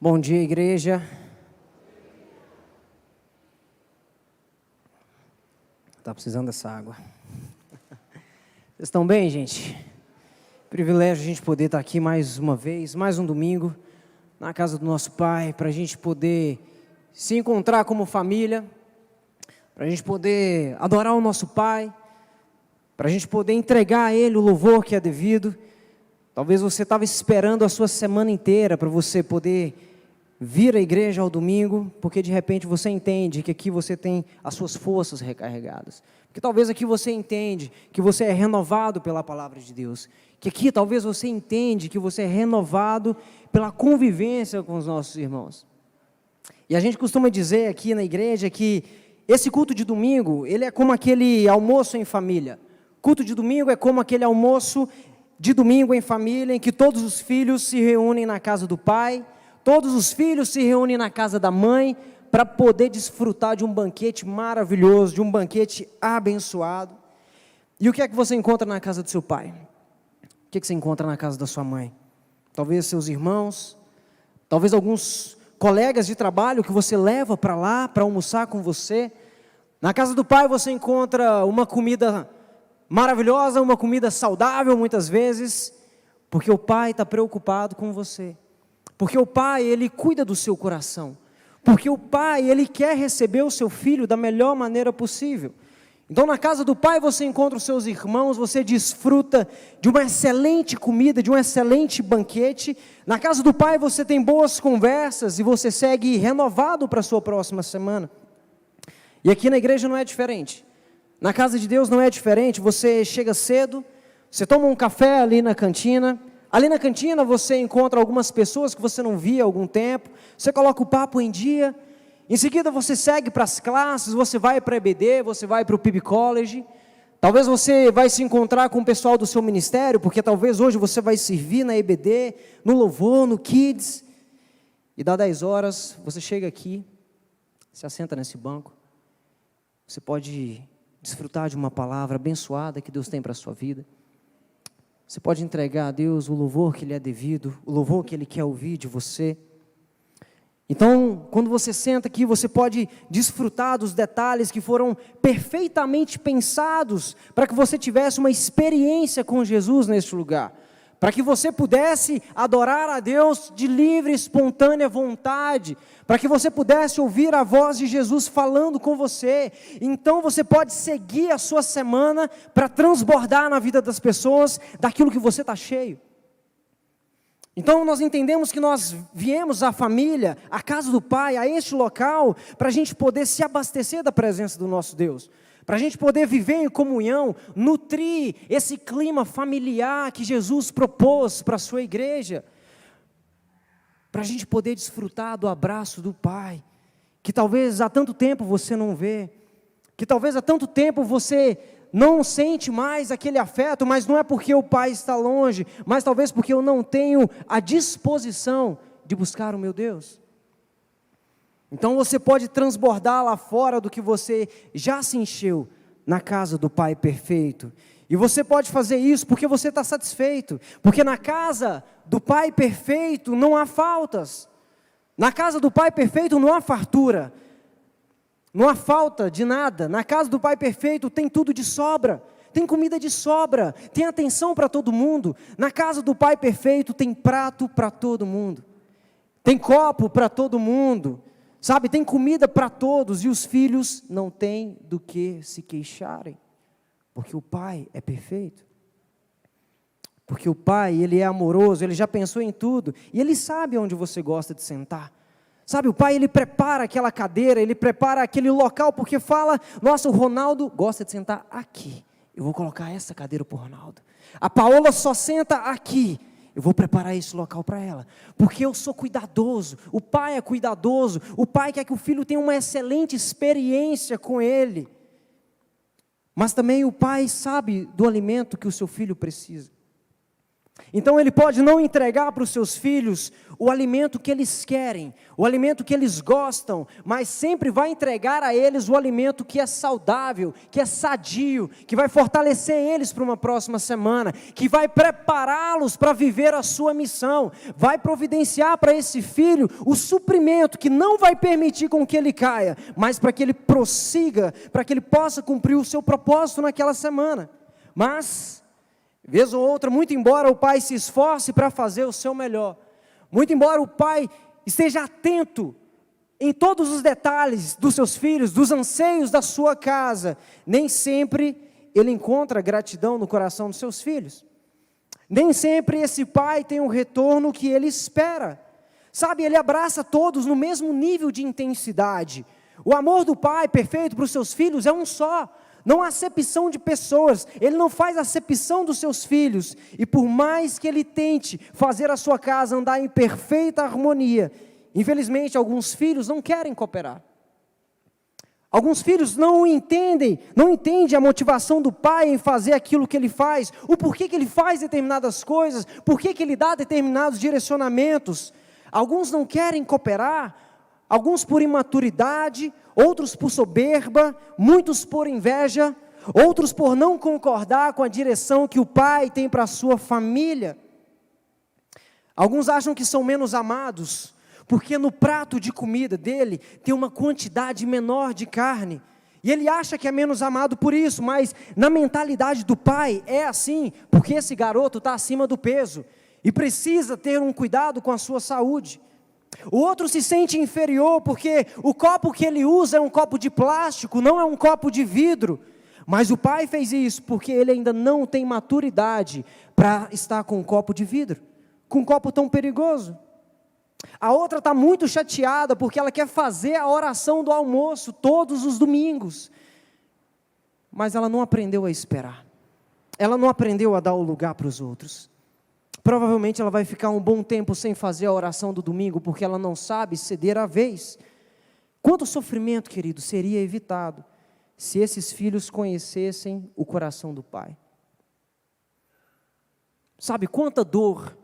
Bom dia, igreja. Tá precisando dessa água. Vocês estão bem, gente? Privilégio a gente poder estar aqui mais uma vez, mais um domingo, na casa do nosso Pai, para a gente poder se encontrar como família, para a gente poder adorar o nosso Pai, para a gente poder entregar a Ele o louvor que é devido. Talvez você estava esperando a sua semana inteira para você poder vir à igreja ao domingo, porque de repente você entende que aqui você tem as suas forças recarregadas. Porque talvez aqui você entende que você é renovado pela palavra de Deus. Que aqui talvez você entende que você é renovado pela convivência com os nossos irmãos. E a gente costuma dizer aqui na igreja que esse culto de domingo, ele é como aquele almoço em família. Culto de domingo é como aquele almoço de domingo em família, em que todos os filhos se reúnem na casa do pai, todos os filhos se reúnem na casa da mãe para poder desfrutar de um banquete maravilhoso, de um banquete abençoado. E o que é que você encontra na casa do seu pai? O que é que você encontra na casa da sua mãe? Talvez seus irmãos, talvez alguns colegas de trabalho que você leva para lá para almoçar com você. Na casa do pai você encontra uma comida maravilhosa, uma comida saudável muitas vezes, porque o pai está preocupado com você. Porque o pai, ele cuida do seu coração. Porque o pai, ele quer receber o seu filho da melhor maneira possível. Então, na casa do pai, você encontra os seus irmãos, você desfruta de uma excelente comida, de um excelente banquete. Na casa do pai, você tem boas conversas e você segue renovado para a sua próxima semana. E aqui na igreja não é diferente. Na casa de Deus não é diferente. Você chega cedo, você toma um café ali na cantina. Ali na cantina você encontra algumas pessoas que você não via há algum tempo, você coloca o papo em dia, em seguida você segue para as classes, você vai para a EBD, você vai para o PIB College, talvez você vai se encontrar com o pessoal do seu ministério, porque talvez hoje você vai servir na EBD, no louvor, no Kids, e dá 10 horas, você chega aqui, se assenta nesse banco, você pode desfrutar de uma palavra abençoada que Deus tem para a sua vida. Você pode entregar a Deus o louvor que lhe é devido, o louvor que Ele quer ouvir de você. Então, quando você senta aqui, você pode desfrutar dos detalhes que foram perfeitamente pensados para que você tivesse uma experiência com Jesus neste lugar. Para que você pudesse adorar a Deus de livre e espontânea vontade, para que você pudesse ouvir a voz de Jesus falando com você. Então você pode seguir a sua semana para transbordar na vida das pessoas daquilo que você está cheio. Então nós entendemos que nós viemos à família, à casa do Pai, a este local, para a gente poder se abastecer da presença do nosso Deus. Para a gente poder viver em comunhão, nutrir esse clima familiar que Jesus propôs para a sua igreja. Para a gente poder desfrutar do abraço do Pai, que talvez há tanto tempo você não vê, que talvez há tanto tempo você não sente mais aquele afeto, mas não é porque o Pai está longe, mas talvez porque eu não tenho a disposição de buscar o meu Deus. Então você pode transbordar lá fora do que você já se encheu na casa do Pai perfeito. E você pode fazer isso porque você está satisfeito. Porque na casa do Pai perfeito não há faltas. Na casa do Pai perfeito não há fartura. Não há falta de nada. Na casa do Pai perfeito tem tudo de sobra. Tem comida de sobra. Tem atenção para todo mundo. Na casa do Pai perfeito tem prato para todo mundo. Tem copo para todo mundo. Sabe, tem comida para todos e os filhos não têm do que se queixarem, porque o Pai é perfeito, porque o Pai, Ele é amoroso, Ele já pensou em tudo, e Ele sabe onde você gosta de sentar. Sabe, o Pai, Ele prepara aquela cadeira, Ele prepara aquele local, porque fala, nossa, o Ronaldo gosta de sentar aqui, eu vou colocar essa cadeira para o Ronaldo. A Paola só senta aqui. Eu vou preparar esse local para ela, porque eu sou cuidadoso, o pai é cuidadoso, o pai quer que o filho tenha uma excelente experiência com ele, mas também o pai sabe do alimento que o seu filho precisa. Então ele pode não entregar para os seus filhos o alimento que eles querem, o alimento que eles gostam, mas sempre vai entregar a eles o alimento que é saudável, que é sadio, que vai fortalecer eles para uma próxima semana, que vai prepará-los para viver a sua missão, vai providenciar para esse filho o suprimento que não vai permitir com que ele caia, mas para que ele prossiga, para que ele possa cumprir o seu propósito naquela semana. Mas vez ou outra, muito embora o pai se esforce para fazer o seu melhor, muito embora o pai esteja atento em todos os detalhes dos seus filhos, dos anseios da sua casa, nem sempre ele encontra gratidão no coração dos seus filhos. Nem sempre esse pai tem o retorno que ele espera. Sabe, ele abraça todos no mesmo nível de intensidade. O amor do pai perfeito para os seus filhos é um só. Não há acepção de pessoas, ele não faz acepção dos seus filhos, e por mais que ele tente fazer a sua casa andar em perfeita harmonia, infelizmente alguns filhos não querem cooperar. Alguns filhos não entendem a motivação do pai em fazer aquilo que ele faz, o porquê que ele faz determinadas coisas, porquê que ele dá determinados direcionamentos. Alguns não querem cooperar, alguns por imaturidade, outros por soberba, muitos por inveja, outros por não concordar com a direção que o pai tem para a sua família. Alguns acham que são menos amados, porque no prato de comida dele tem uma quantidade menor de carne, e ele acha que é menos amado por isso, mas na mentalidade do pai é assim, porque esse garoto está acima do peso, e precisa ter um cuidado com a sua saúde. O outro se sente inferior porque o copo que ele usa é um copo de plástico, não é um copo de vidro. Mas o pai fez isso porque ele ainda não tem maturidade para estar com um copo de vidro, com um copo tão perigoso. A outra está muito chateada porque ela quer fazer a oração do almoço todos os domingos. Mas ela não aprendeu a esperar. Ela não aprendeu a dar o lugar para os outros. Provavelmente ela vai ficar um bom tempo sem fazer a oração do domingo, porque ela não sabe ceder a vez. Quanto sofrimento, querido, seria evitado, se esses filhos conhecessem o coração do pai? Sabe, quanta dor,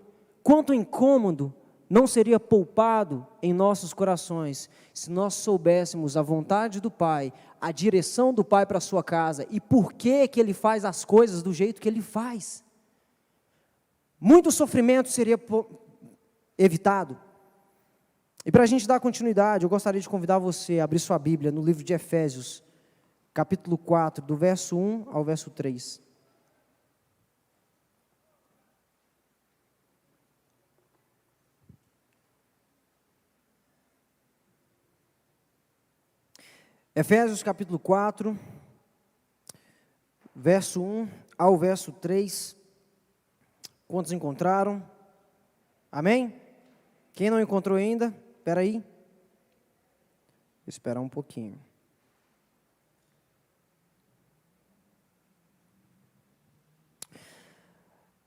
quanto incômodo não seria poupado em nossos corações, se nós soubéssemos a vontade do pai, a direção do pai para a sua casa, e por que ele faz as coisas do jeito que ele faz. Muito sofrimento seria evitado. E para a gente dar continuidade, eu gostaria de convidar você a abrir sua Bíblia no livro de Efésios, capítulo 4, do verso 1 ao verso 3. Efésios capítulo 4, verso 1 ao verso 3. Quantos encontraram? Amém? Quem não encontrou ainda? Espera aí. Vou esperar um pouquinho.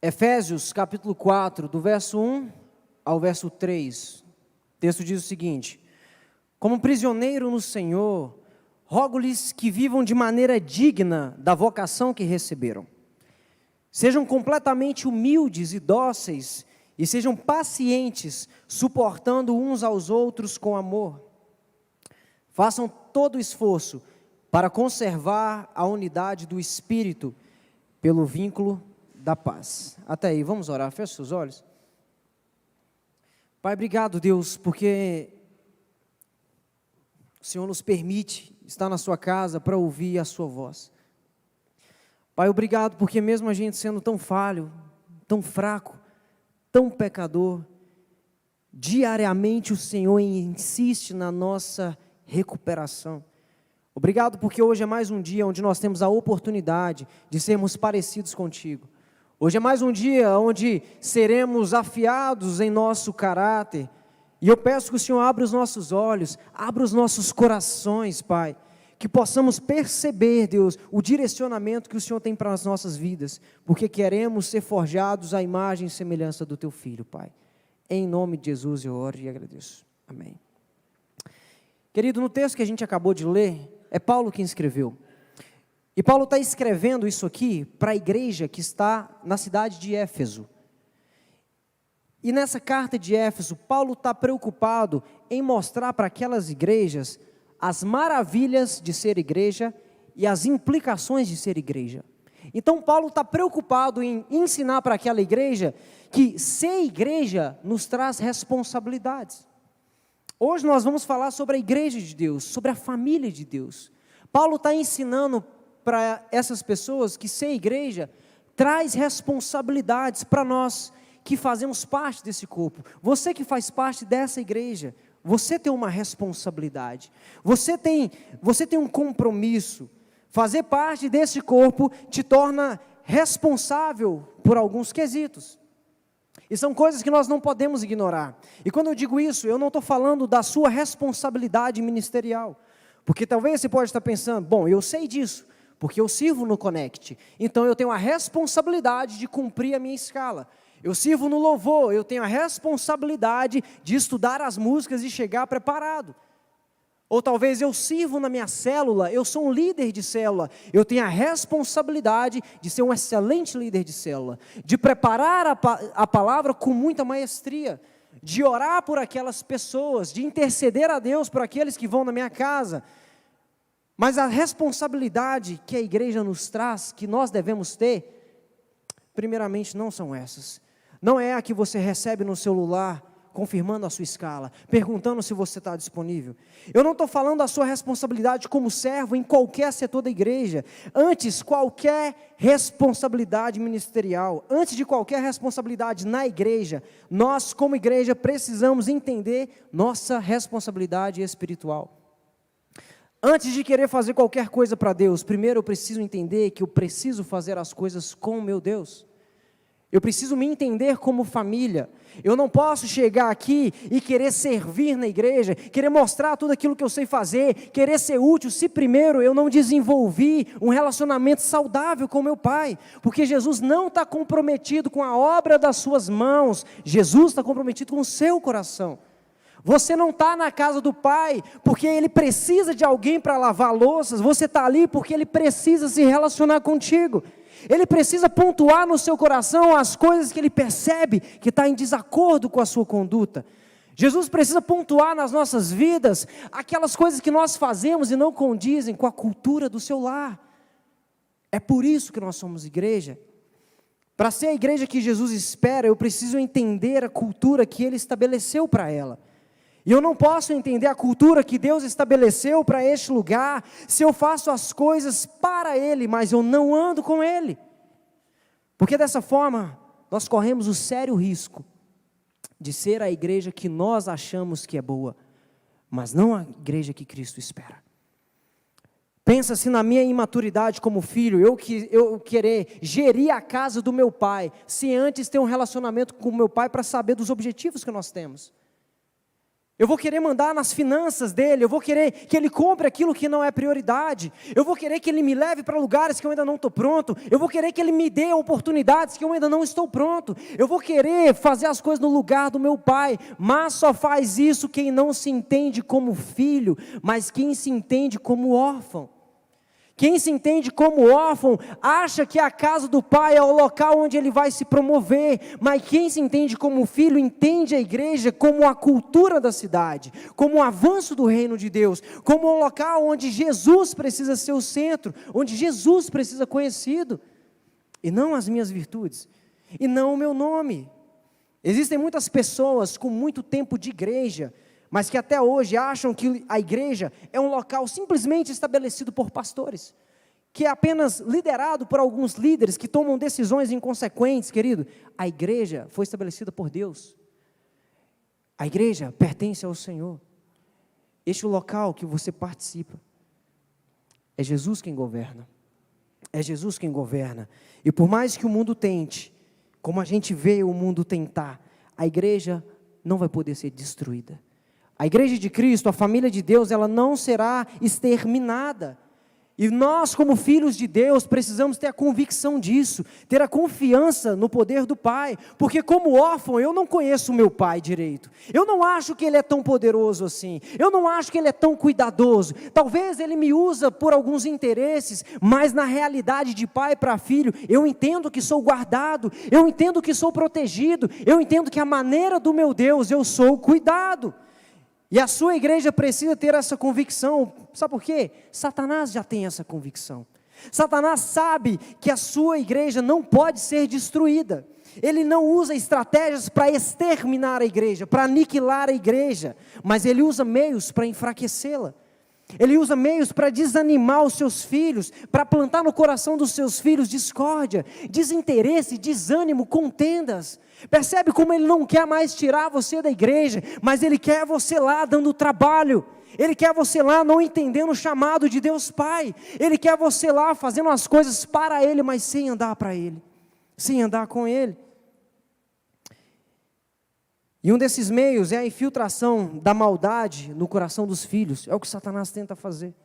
Efésios capítulo 4, do verso 1 ao verso 3. O texto diz o seguinte: como prisioneiro no Senhor, rogo-lhes que vivam de maneira digna da vocação que receberam. Sejam completamente humildes e dóceis, e sejam pacientes, suportando uns aos outros com amor. Façam todo o esforço para conservar a unidade do Espírito, pelo vínculo da paz. Até aí, vamos orar, feche seus olhos. Pai, obrigado, Deus, porque o Senhor nos permite estar na sua casa para ouvir a sua voz. Pai, obrigado porque mesmo a gente sendo tão falho, tão fraco, tão pecador, diariamente o Senhor insiste na nossa recuperação. Obrigado porque hoje é mais um dia onde nós temos a oportunidade de sermos parecidos contigo. Hoje é mais um dia onde seremos afiados em nosso caráter. E eu peço que o Senhor abra os nossos olhos, abra os nossos corações, Pai. Que possamos perceber, Deus, o direcionamento que o Senhor tem para as nossas vidas, porque queremos ser forjados à imagem e semelhança do Teu Filho, Pai. Em nome de Jesus eu oro e agradeço. Amém. Querido, no texto que a gente acabou de ler, é Paulo quem escreveu. E Paulo está escrevendo isso aqui para a igreja que está na cidade de Éfeso. E nessa carta de Éfeso, Paulo está preocupado em mostrar para aquelas igrejas as maravilhas de ser igreja e as implicações de ser igreja. Então Paulo está preocupado em ensinar para aquela igreja que ser igreja nos traz responsabilidades. Hoje nós vamos falar sobre a igreja de Deus, sobre a família de Deus. Paulo está ensinando para essas pessoas que ser igreja traz responsabilidades para nós que fazemos parte desse corpo. Você que faz parte dessa igreja, você tem uma responsabilidade. Você tem um compromisso. Fazer parte desse corpo te torna responsável por alguns quesitos. E são coisas que nós não podemos ignorar. E quando eu digo isso, eu não estou falando da sua responsabilidade ministerial. Porque talvez você pode estar pensando, bom, eu sei disso, porque eu sirvo no Connect. Então eu tenho a responsabilidade de cumprir a minha escala. Eu sirvo no louvor, eu tenho a responsabilidade de estudar as músicas e chegar preparado. Ou talvez eu sirvo na minha célula, eu sou um líder de célula, eu tenho a responsabilidade de ser um excelente líder de célula, de preparar a palavra com muita maestria, de orar por aquelas pessoas, de interceder a Deus por aqueles que vão na minha casa. Mas a responsabilidade que a igreja nos traz, que nós devemos ter, primeiramente não são essas. Não é a que você recebe no celular, confirmando a sua escala, perguntando se você está disponível. Eu não estou falando da sua responsabilidade como servo em qualquer setor da igreja. Antes, qualquer responsabilidade ministerial, antes de qualquer responsabilidade na igreja, nós como igreja precisamos entender nossa responsabilidade espiritual. Antes de querer fazer qualquer coisa para Deus, primeiro eu preciso entender que eu preciso fazer as coisas com o meu Deus. Eu preciso me entender como família. Eu não posso chegar aqui e querer servir na igreja, querer mostrar tudo aquilo que eu sei fazer, querer ser útil, se primeiro eu não desenvolvi um relacionamento saudável com meu Pai. Porque Jesus não está comprometido com a obra das suas mãos, Jesus está comprometido com o seu coração. Você não está na casa do Pai porque Ele precisa de alguém para lavar louças, você está ali porque Ele precisa se relacionar contigo. Ele precisa pontuar no seu coração as coisas que Ele percebe que está em desacordo com a sua conduta. Jesus precisa pontuar nas nossas vidas aquelas coisas que nós fazemos e não condizem com a cultura do seu lar. É por isso que nós somos igreja. Para ser a igreja que Jesus espera, eu preciso entender a cultura que Ele estabeleceu para ela. E eu não posso entender a cultura que Deus estabeleceu para este lugar, se eu faço as coisas para Ele, mas eu não ando com Ele. Porque dessa forma, nós corremos o sério risco de ser a igreja que nós achamos que é boa, mas não a igreja que Cristo espera. Pensa se na minha imaturidade como filho, eu querer gerir a casa do meu pai, se antes ter um relacionamento com o meu pai para saber dos objetivos que nós temos. Eu vou querer mandar nas finanças dele, eu vou querer que ele compre aquilo que não é prioridade, eu vou querer que ele me leve para lugares que eu ainda não estou pronto, eu vou querer que ele me dê oportunidades que eu ainda não estou pronto, eu vou querer fazer as coisas no lugar do meu pai, mas só faz isso quem não se entende como filho, mas quem se entende como órfão. Quem se entende como órfão, acha que a casa do pai é o local onde ele vai se promover, mas quem se entende como filho, entende a igreja como a cultura da cidade, como o avanço do reino de Deus, como o local onde Jesus precisa ser o centro, onde Jesus precisa ser conhecido, e não as minhas virtudes, e não o meu nome. Existem muitas pessoas com muito tempo de igreja, mas que até hoje acham que a igreja é um local simplesmente estabelecido por pastores, que é apenas liderado por alguns líderes que tomam decisões inconsequentes, querido. A igreja foi estabelecida por Deus. A igreja pertence ao Senhor. Este local que você participa, é Jesus quem governa. É Jesus quem governa. E por mais que o mundo tente, como a gente vê o mundo tentar, a igreja não vai poder ser destruída. A igreja de Cristo, a família de Deus, ela não será exterminada. E nós, como filhos de Deus, precisamos ter a convicção disso, ter a confiança no poder do Pai, porque como órfão, eu não conheço o meu pai direito, eu não acho que ele é tão poderoso assim, eu não acho que ele é tão cuidadoso, talvez ele me usa por alguns interesses, mas na realidade de pai para filho, eu entendo que sou guardado, eu entendo que sou protegido, eu entendo que a maneira do meu Deus, eu sou cuidado. E a sua igreja precisa ter essa convicção, sabe por quê? Satanás já tem essa convicção. Satanás sabe que a sua igreja não pode ser destruída. Ele não usa estratégias para exterminar a igreja, para aniquilar a igreja, mas ele usa meios para enfraquecê-la. Ele usa meios para desanimar os seus filhos, para plantar no coração dos seus filhos discórdia, desinteresse, desânimo, contendas. Percebe como ele não quer mais tirar você da igreja, mas ele quer você lá dando trabalho. Ele quer você lá não entendendo o chamado de Deus Pai. Ele quer você lá fazendo as coisas para Ele, mas sem andar para Ele, sem andar com Ele. E um desses meios é a infiltração da maldade no coração dos filhos. É o que Satanás tenta fazer.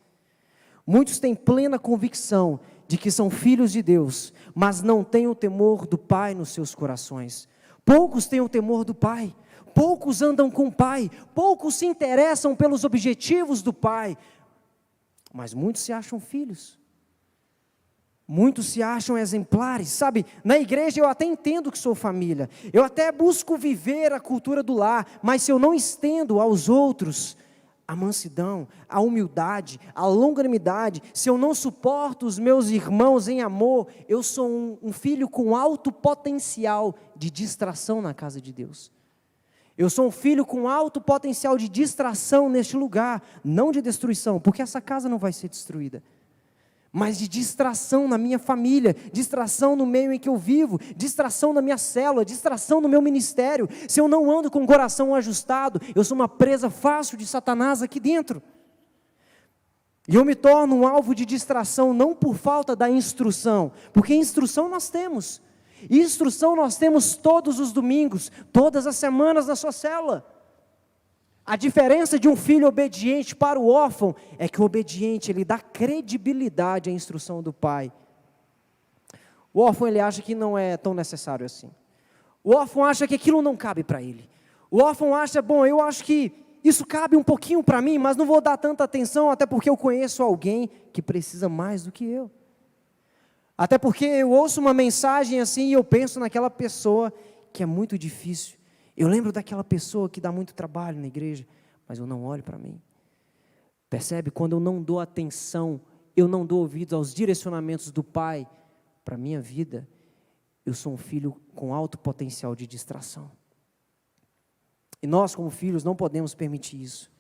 Muitos têm plena convicção de que são filhos de Deus, mas não têm o temor do Pai nos seus corações. Poucos têm o temor do Pai, poucos andam com o Pai, poucos se interessam pelos objetivos do Pai, mas muitos se acham filhos. Muitos se acham exemplares, sabe? Na igreja eu até entendo que sou família, eu até busco viver a cultura do lar, mas se eu não estendo aos outros a mansidão, a humildade, a longanimidade, se eu não suporto os meus irmãos em amor, eu sou um filho com alto potencial de distração na casa de Deus. Eu sou um filho com alto potencial de distração neste lugar, não de destruição, porque essa casa não vai ser destruída, mas de distração na minha família, distração no meio em que eu vivo, distração na minha célula, distração no meu ministério. Se eu não ando com o coração ajustado, eu sou uma presa fácil de Satanás aqui dentro. E eu me torno um alvo de distração, não por falta da instrução, porque instrução nós temos. Instrução nós temos todos os domingos, todas as semanas na sua célula. A diferença de um filho obediente para o órfão é que o obediente, ele dá credibilidade à instrução do pai. O órfão, ele acha que não é tão necessário assim. O órfão acha que aquilo não cabe para ele. O órfão acha, bom, eu acho que isso cabe um pouquinho para mim, mas não vou dar tanta atenção, até porque eu conheço alguém que precisa mais do que eu. Até porque eu ouço uma mensagem assim e eu penso naquela pessoa que é muito difícil. Eu lembro daquela pessoa que dá muito trabalho na igreja, mas eu não olho para mim. Percebe? Quando eu não dou atenção, eu não dou ouvidos aos direcionamentos do Pai para a minha vida, eu sou um filho com alto potencial de distração. E nós, como filhos, não podemos permitir isso.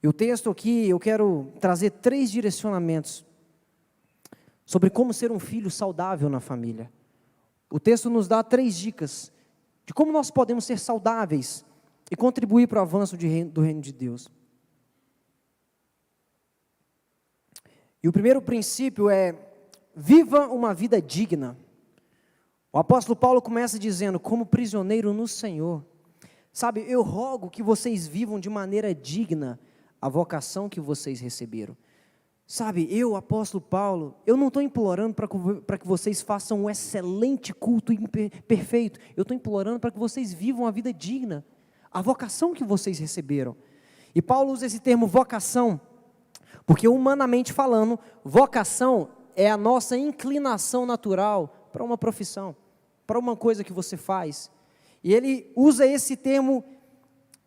E o texto aqui, eu quero trazer 3 direcionamentos sobre como ser um filho saudável na família. O texto nos dá 3 dicas de como nós podemos ser saudáveis e contribuir para o avanço do reino de Deus. E o primeiro princípio é: viva uma vida digna. O apóstolo Paulo começa dizendo: como prisioneiro no Senhor. Sabe, eu rogo que vocês vivam de maneira digna a vocação que vocês receberam. Sabe, eu, apóstolo Paulo, eu não estou implorando para que vocês façam um excelente culto perfeito. Eu estou implorando para que vocês vivam a vida digna, a vocação que vocês receberam. E Paulo usa esse termo vocação, porque humanamente falando, vocação é a nossa inclinação natural para uma profissão, para uma coisa que você faz. E ele usa esse termo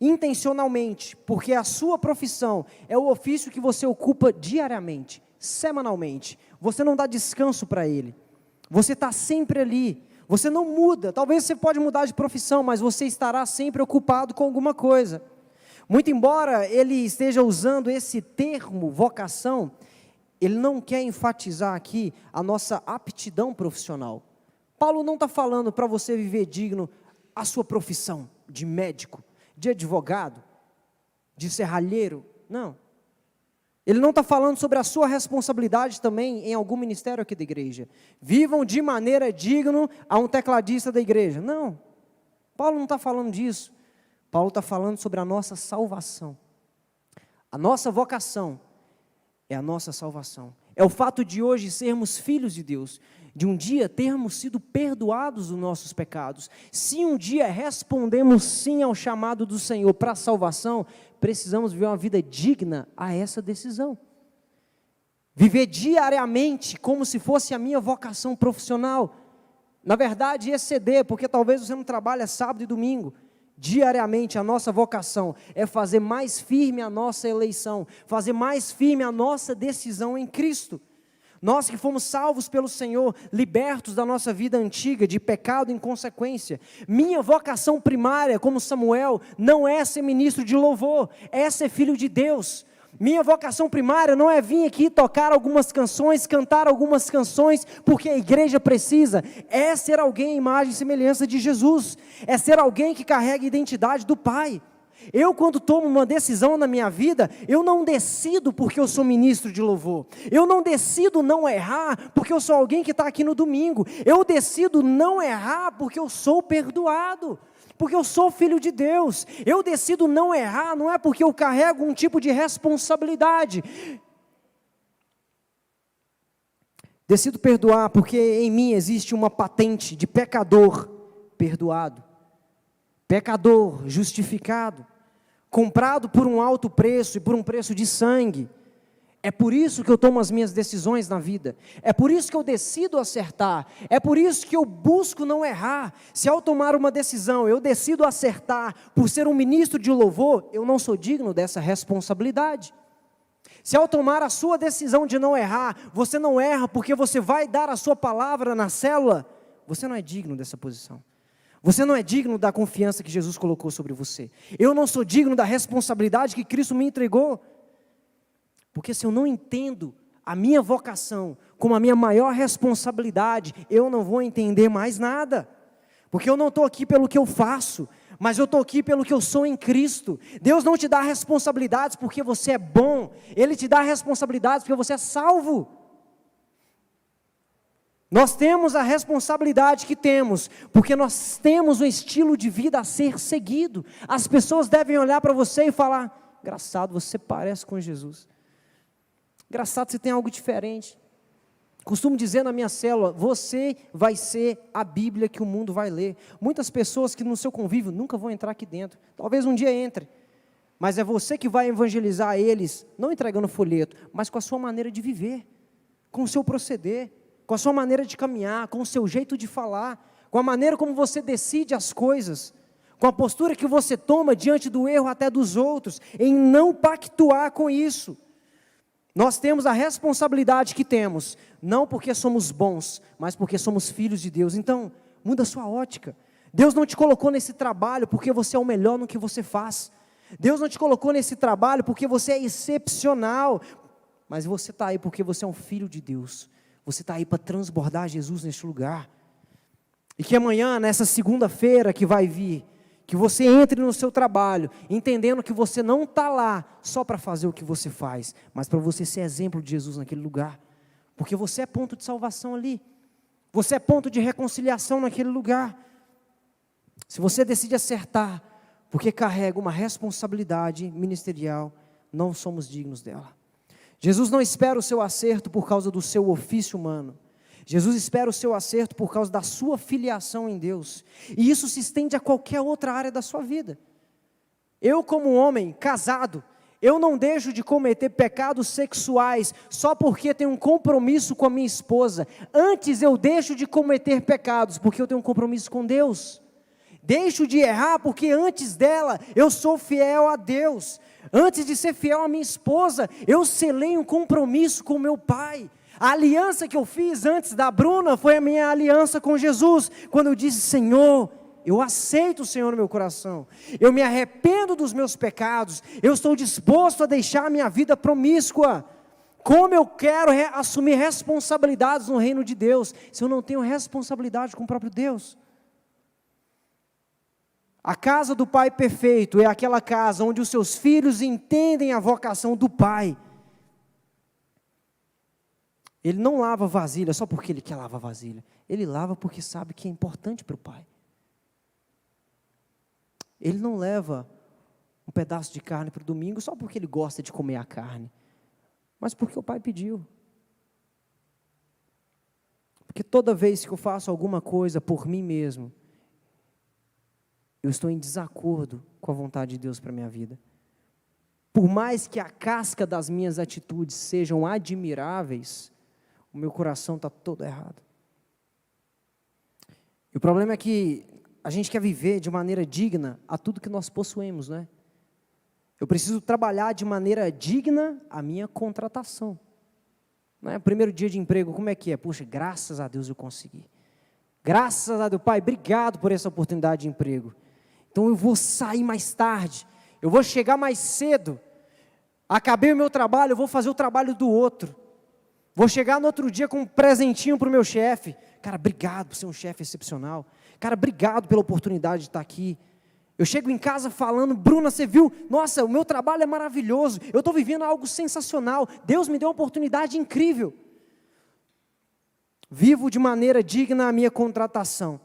intencionalmente, porque a sua profissão é o ofício que você ocupa diariamente, semanalmente. Você não dá descanso para ele. Você está sempre ali. Você não muda. Talvez você pode mudar de profissão, mas você estará sempre ocupado com alguma coisa. Muito embora ele esteja usando esse termo vocação, ele não quer enfatizar aqui a nossa aptidão profissional. Paulo não está falando para você viver digno a sua profissão de médico, de advogado, de serralheiro, não. Ele não está falando sobre a sua responsabilidade também em algum ministério aqui da igreja. Vivam de maneira digna a um tecladista da igreja. Não, Paulo não está falando disso. Paulo está falando sobre a nossa salvação. A nossa vocação é a nossa salvação. É o fato de hoje sermos filhos de Deus, de um dia termos sido perdoados dos nossos pecados. Se um dia respondemos sim ao chamado do Senhor para a salvação, precisamos viver uma vida digna a essa decisão. Viver diariamente como se fosse a minha vocação profissional. Na verdade, exceder, porque talvez você não trabalhe sábado e domingo. Diariamente a nossa vocação é fazer mais firme a nossa eleição, fazer mais firme a nossa decisão em Cristo. Nós que fomos salvos pelo Senhor, libertos da nossa vida antiga, de pecado em consequência. Minha vocação primária, como Samuel, não é ser ministro de louvor, é ser filho de Deus. Minha vocação primária não é vir aqui tocar algumas canções, cantar algumas canções, porque a igreja precisa. É ser alguém à imagem e semelhança de Jesus. É ser alguém que carrega a identidade do Pai. Eu, quando tomo uma decisão na minha vida, eu não decido porque eu sou ministro de louvor. Eu não decido não errar porque eu sou alguém que está aqui no domingo. Eu decido não errar porque eu sou perdoado. Porque eu sou filho de Deus. Eu decido não errar, não é porque eu carrego um tipo de responsabilidade. Decido perdoar porque em mim existe uma patente de pecador perdoado. Pecador justificado. Comprado por um alto preço e por um preço de sangue. É por isso que eu tomo as minhas decisões na vida. É por isso que eu decido acertar. É por isso que eu busco não errar. Se ao tomar uma decisão eu decido acertar por ser um ministro de louvor, eu não sou digno dessa responsabilidade. Se ao tomar a sua decisão de não errar, você não erra porque você vai dar a sua palavra na célula, você não é digno dessa posição. Você não é digno da confiança que Jesus colocou sobre você. Eu não sou digno da responsabilidade que Cristo me entregou. Porque se eu não entendo a minha vocação como a minha maior responsabilidade, eu não vou entender mais nada. Porque eu não estou aqui pelo que eu faço, mas eu estou aqui pelo que eu sou em Cristo. Deus não te dá responsabilidades porque você é bom, Ele te dá responsabilidades porque você é salvo. Nós temos a responsabilidade que temos, porque nós temos um estilo de vida a ser seguido. As pessoas devem olhar para você e falar: engraçado, você parece com Jesus. Engraçado, você tem algo diferente. Costumo dizer na minha célula: você vai ser a Bíblia que o mundo vai ler. Muitas pessoas que no seu convívio nunca vão entrar aqui dentro. Talvez um dia entre. Mas é você que vai evangelizar eles, não entregando folheto, mas com a sua maneira de viver, com o seu proceder, com a sua maneira de caminhar, com o seu jeito de falar, com a maneira como você decide as coisas, com a postura que você toma diante do erro até dos outros, em não pactuar com isso. Nós temos a responsabilidade que temos, não porque somos bons, mas porque somos filhos de Deus. Então, muda a sua ótica. Deus não te colocou nesse trabalho porque você é o melhor no que você faz. Deus não te colocou nesse trabalho porque você é excepcional. Mas você está aí porque você é um filho de Deus. Você está aí para transbordar Jesus neste lugar. E que amanhã, nessa segunda-feira que vai vir, que você entre no seu trabalho, entendendo que você não está lá só para fazer o que você faz, mas para você ser exemplo de Jesus naquele lugar. Porque você é ponto de salvação ali. Você é ponto de reconciliação naquele lugar. Se você decide acertar, porque carrega uma responsabilidade ministerial, não somos dignos dela. Jesus não espera o seu acerto por causa do seu ofício humano. Jesus espera o seu acerto por causa da sua filiação em Deus. E isso se estende a qualquer outra área da sua vida. Eu, como homem casado, eu não deixo de cometer pecados sexuais só porque tenho um compromisso com a minha esposa. Antes eu deixo de cometer pecados porque eu tenho um compromisso com Deus. Deixo de errar porque antes dela eu sou fiel a Deus. Antes de ser fiel à minha esposa, eu selei um compromisso com meu pai. A aliança que eu fiz antes da Bruna foi a minha aliança com Jesus, quando eu disse: Senhor, eu aceito o Senhor no meu coração, eu me arrependo dos meus pecados, eu estou disposto a deixar a minha vida promíscua. Como eu quero assumir responsabilidades no reino de Deus, se eu não tenho responsabilidade com o próprio Deus? A casa do Pai perfeito é aquela casa onde os seus filhos entendem a vocação do Pai. Ele não lava vasilha só porque ele quer lavar vasilha. Ele lava porque sabe que é importante para o Pai. Ele não leva um pedaço de carne para o domingo só porque ele gosta de comer a carne, mas porque o Pai pediu. Porque toda vez que eu faço alguma coisa por mim mesmo, eu estou em desacordo com a vontade de Deus para a minha vida. Por mais que a casca das minhas atitudes sejam admiráveis, o meu coração está todo errado. E o problema é que a gente quer viver de maneira digna a tudo que nós possuímos, né? Eu preciso trabalhar de maneira digna a minha contratação. Não é? Primeiro dia de emprego, como é que é? Poxa, graças a Deus eu consegui. Graças a Deus, Pai, obrigado por essa oportunidade de emprego. Então eu vou sair mais tarde, eu vou chegar mais cedo. Acabei o meu trabalho, eu vou fazer o trabalho do outro. Vou chegar no outro dia com um presentinho para o meu chefe. Cara, obrigado por ser um chefe excepcional. Cara, obrigado pela oportunidade de estar aqui. Eu chego em casa falando, Bruna, você viu? Nossa, o meu trabalho é maravilhoso. Eu estou vivendo algo sensacional. Deus me deu uma oportunidade incrível. Vivo de maneira digna a minha contratação.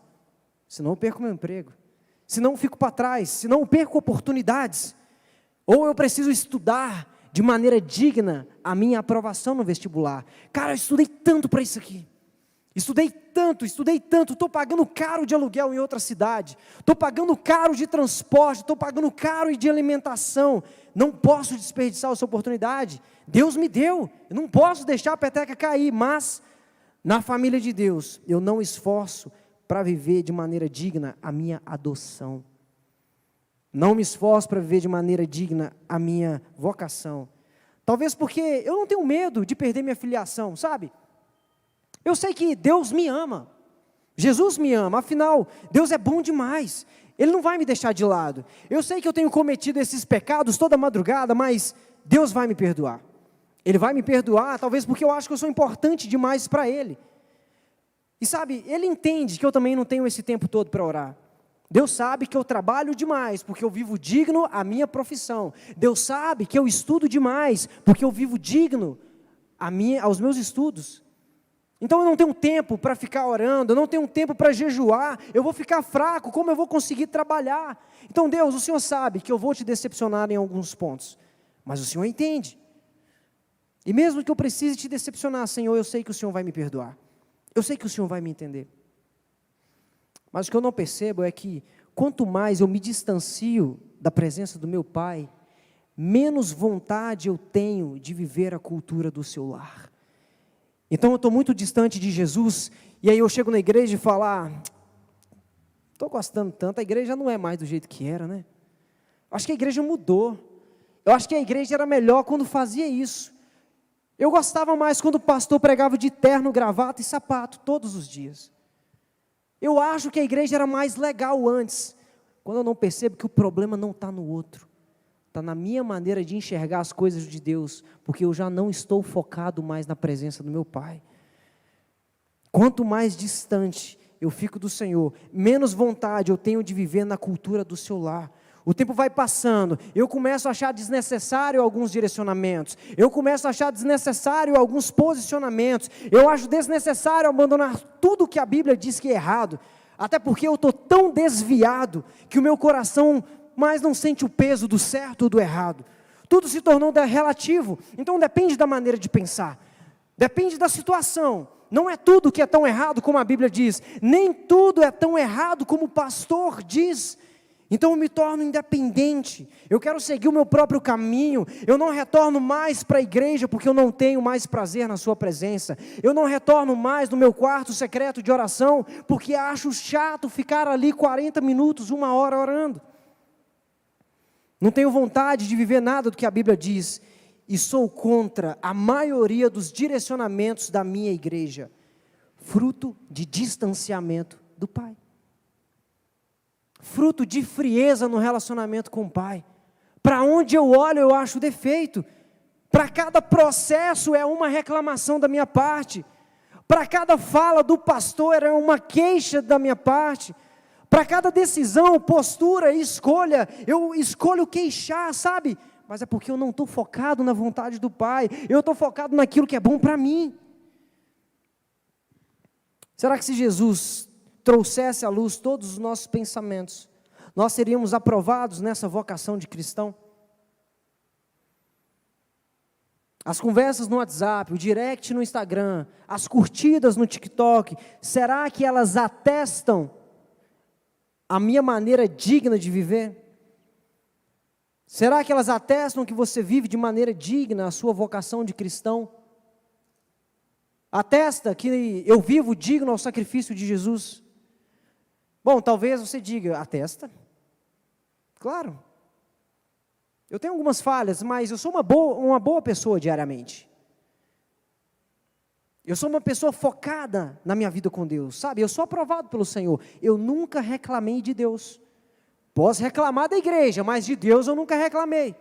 Senão eu perco meu emprego. Senão eu fico para trás. Senão eu perco oportunidades. Ou eu preciso estudar de maneira digna a minha aprovação no vestibular. Cara, eu estudei tanto para isso aqui. Estudei tanto, estou pagando caro de aluguel em outra cidade, estou pagando caro de transporte, estou pagando caro de alimentação, não posso desperdiçar essa oportunidade, Deus me deu, eu não posso deixar a peteca cair, mas na família de Deus, eu não esforço para viver de maneira digna a minha adoção, não me esforço para viver de maneira digna a minha vocação, talvez porque eu não tenho medo de perder minha filiação, sabe? Eu sei que Deus me ama, Jesus me ama, afinal, Deus é bom demais, Ele não vai me deixar de lado. Eu sei que eu tenho cometido esses pecados toda madrugada, mas Deus vai me perdoar. Ele vai me perdoar, talvez porque eu acho que eu sou importante demais para Ele. E sabe, Ele entende que eu também não tenho esse tempo todo para orar. Deus sabe que eu trabalho demais, porque eu vivo digno à minha profissão. Deus sabe que eu estudo demais, porque eu vivo digno aos meus estudos. Então eu não tenho tempo para ficar orando, eu não tenho tempo para jejuar, eu vou ficar fraco, como eu vou conseguir trabalhar? Então Deus, o Senhor sabe que eu vou te decepcionar em alguns pontos, mas o Senhor entende. E mesmo que eu precise te decepcionar, Senhor, eu sei que o Senhor vai me perdoar, eu sei que o Senhor vai me entender. Mas o que eu não percebo é que quanto mais eu me distancio da presença do meu Pai, menos vontade eu tenho de viver a cultura do seu lar. Então eu estou muito distante de Jesus, e aí eu chego na igreja e falo, estou gostando tanto, a igreja não é mais do jeito que era, né? Eu acho que a igreja mudou, eu acho que a igreja era melhor quando fazia isso. Eu gostava mais quando o pastor pregava de terno, gravata e sapato, todos os dias. Eu acho que a igreja era mais legal antes, quando eu não percebo que o problema não está no outro. Está na minha maneira de enxergar as coisas de Deus, porque eu já não estou focado mais na presença do meu Pai. Quanto mais distante eu fico do Senhor, menos vontade eu tenho de viver na cultura do seu lar. O tempo vai passando, eu começo a achar desnecessário alguns direcionamentos, eu começo a achar desnecessário alguns posicionamentos, eu acho desnecessário abandonar tudo que a Bíblia diz que é errado, até porque eu estou tão desviado que o meu coração mas não sente o peso do certo ou do errado. Tudo se tornou relativo, então depende da maneira de pensar, depende da situação. Não é tudo que é tão errado como a Bíblia diz, nem tudo é tão errado como o pastor diz. Então eu me torno independente, eu quero seguir o meu próprio caminho, eu não retorno mais para a igreja porque eu não tenho mais prazer na sua presença, eu não retorno mais no meu quarto secreto de oração porque acho chato ficar ali 40 minutos, 1 hora orando. Não tenho vontade de viver nada do que a Bíblia diz, e sou contra a maioria dos direcionamentos da minha igreja, fruto de distanciamento do Pai, fruto de frieza no relacionamento com o Pai. Para onde eu olho eu acho defeito, para cada processo é uma reclamação da minha parte, para cada fala do pastor é uma queixa da minha parte, para cada decisão, postura e escolha, eu escolho queixar, sabe? Mas é porque eu não estou focado na vontade do Pai, eu estou focado naquilo que é bom para mim. Será que se Jesus trouxesse à luz todos os nossos pensamentos, nós seríamos aprovados nessa vocação de cristão? As conversas no WhatsApp, o direct no Instagram, as curtidas no TikTok, será que elas atestam a minha maneira digna de viver? Será que elas atestam que você vive de maneira digna a sua vocação de cristão? Atesta que eu vivo digno ao sacrifício de Jesus? Bom, talvez você diga, atesta. Claro. Eu tenho algumas falhas, mas eu sou uma boa pessoa diariamente. Eu sou uma pessoa focada na minha vida com Deus, sabe? Eu sou aprovado pelo Senhor. Eu nunca reclamei de Deus. Posso reclamar da igreja, mas de Deus eu nunca reclamei.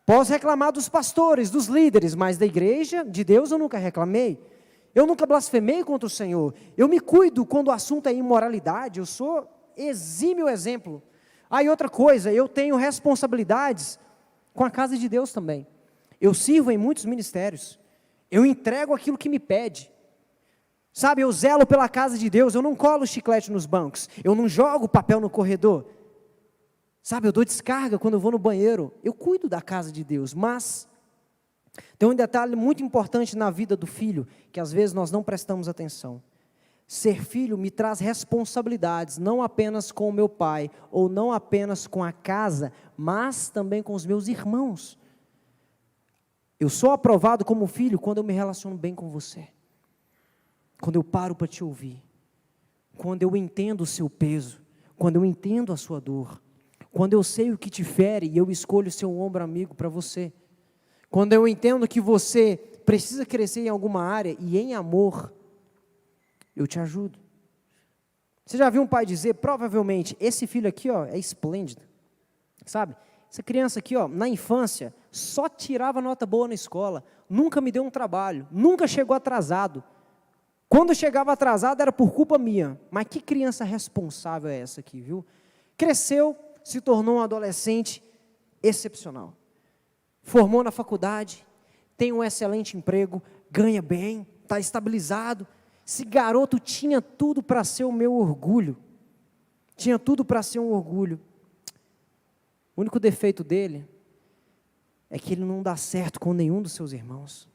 Posso reclamar dos pastores, dos líderes, mas da igreja, de Deus eu nunca reclamei. Eu nunca blasfemei contra o Senhor. Eu me cuido quando o assunto é imoralidade. Eu sou exímio exemplo. Aí outra coisa, eu tenho responsabilidades com a casa de Deus também. Eu sirvo em muitos ministérios. Eu entrego aquilo que me pede. Sabe, eu zelo pela casa de Deus. Eu não colo chiclete nos bancos. Eu não jogo papel no corredor. Sabe, eu dou descarga quando eu vou no banheiro. Eu cuido da casa de Deus, mas tem um detalhe muito importante na vida do filho, que às vezes nós não prestamos atenção. Ser filho me traz responsabilidades, não apenas com o meu pai, ou não apenas com a casa, mas também com os meus irmãos. Eu sou aprovado como filho quando eu me relaciono bem com você. Quando eu paro para te ouvir. Quando eu entendo o seu peso. Quando eu entendo a sua dor. Quando eu sei o que te fere e eu escolho ser um ombro amigo para você. Quando eu entendo que você precisa crescer em alguma área e em amor, eu te ajudo. Você já viu um pai dizer, provavelmente, esse filho aqui ó, é esplêndido. Sabe? Essa criança aqui, ó, na infância, só tirava nota boa na escola. Nunca me deu um trabalho. Nunca chegou atrasado. Quando chegava atrasado era por culpa minha. Mas que criança responsável é essa aqui, viu? Cresceu, se tornou um adolescente excepcional. Formou na faculdade, tem um excelente emprego, ganha bem, está estabilizado. Esse garoto tinha tudo para ser o meu orgulho. Tinha tudo para ser um orgulho. O único defeito dele é que ele não dá certo com nenhum dos seus irmãos.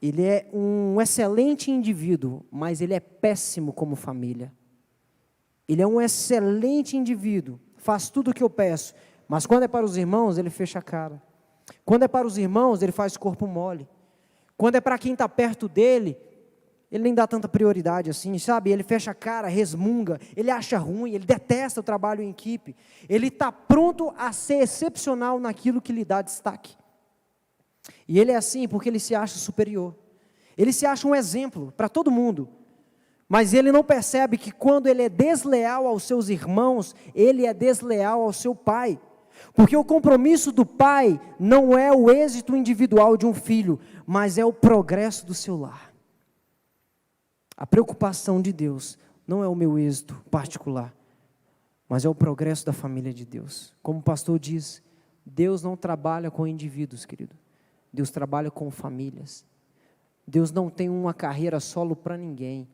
Ele é um excelente indivíduo, mas ele é péssimo como família. Ele é um excelente indivíduo, faz tudo o que eu peço, mas quando é para os irmãos, ele fecha a cara. Quando é para os irmãos, ele faz corpo mole. Quando é para quem está perto dele, ele nem dá tanta prioridade assim, sabe? Ele fecha a cara, resmunga, ele acha ruim, ele detesta o trabalho em equipe. Ele está pronto a ser excepcional naquilo que lhe dá destaque. E ele é assim porque ele se acha superior. Ele se acha um exemplo para todo mundo. Mas ele não percebe que quando ele é desleal aos seus irmãos, ele é desleal ao seu pai. Porque o compromisso do pai não é o êxito individual de um filho, mas é o progresso do seu lar. A preocupação de Deus não é o meu êxito particular, mas é o progresso da família de Deus. Como o pastor diz, Deus não trabalha com indivíduos, querido. Deus trabalha com famílias. Deus não tem uma carreira solo para ninguém.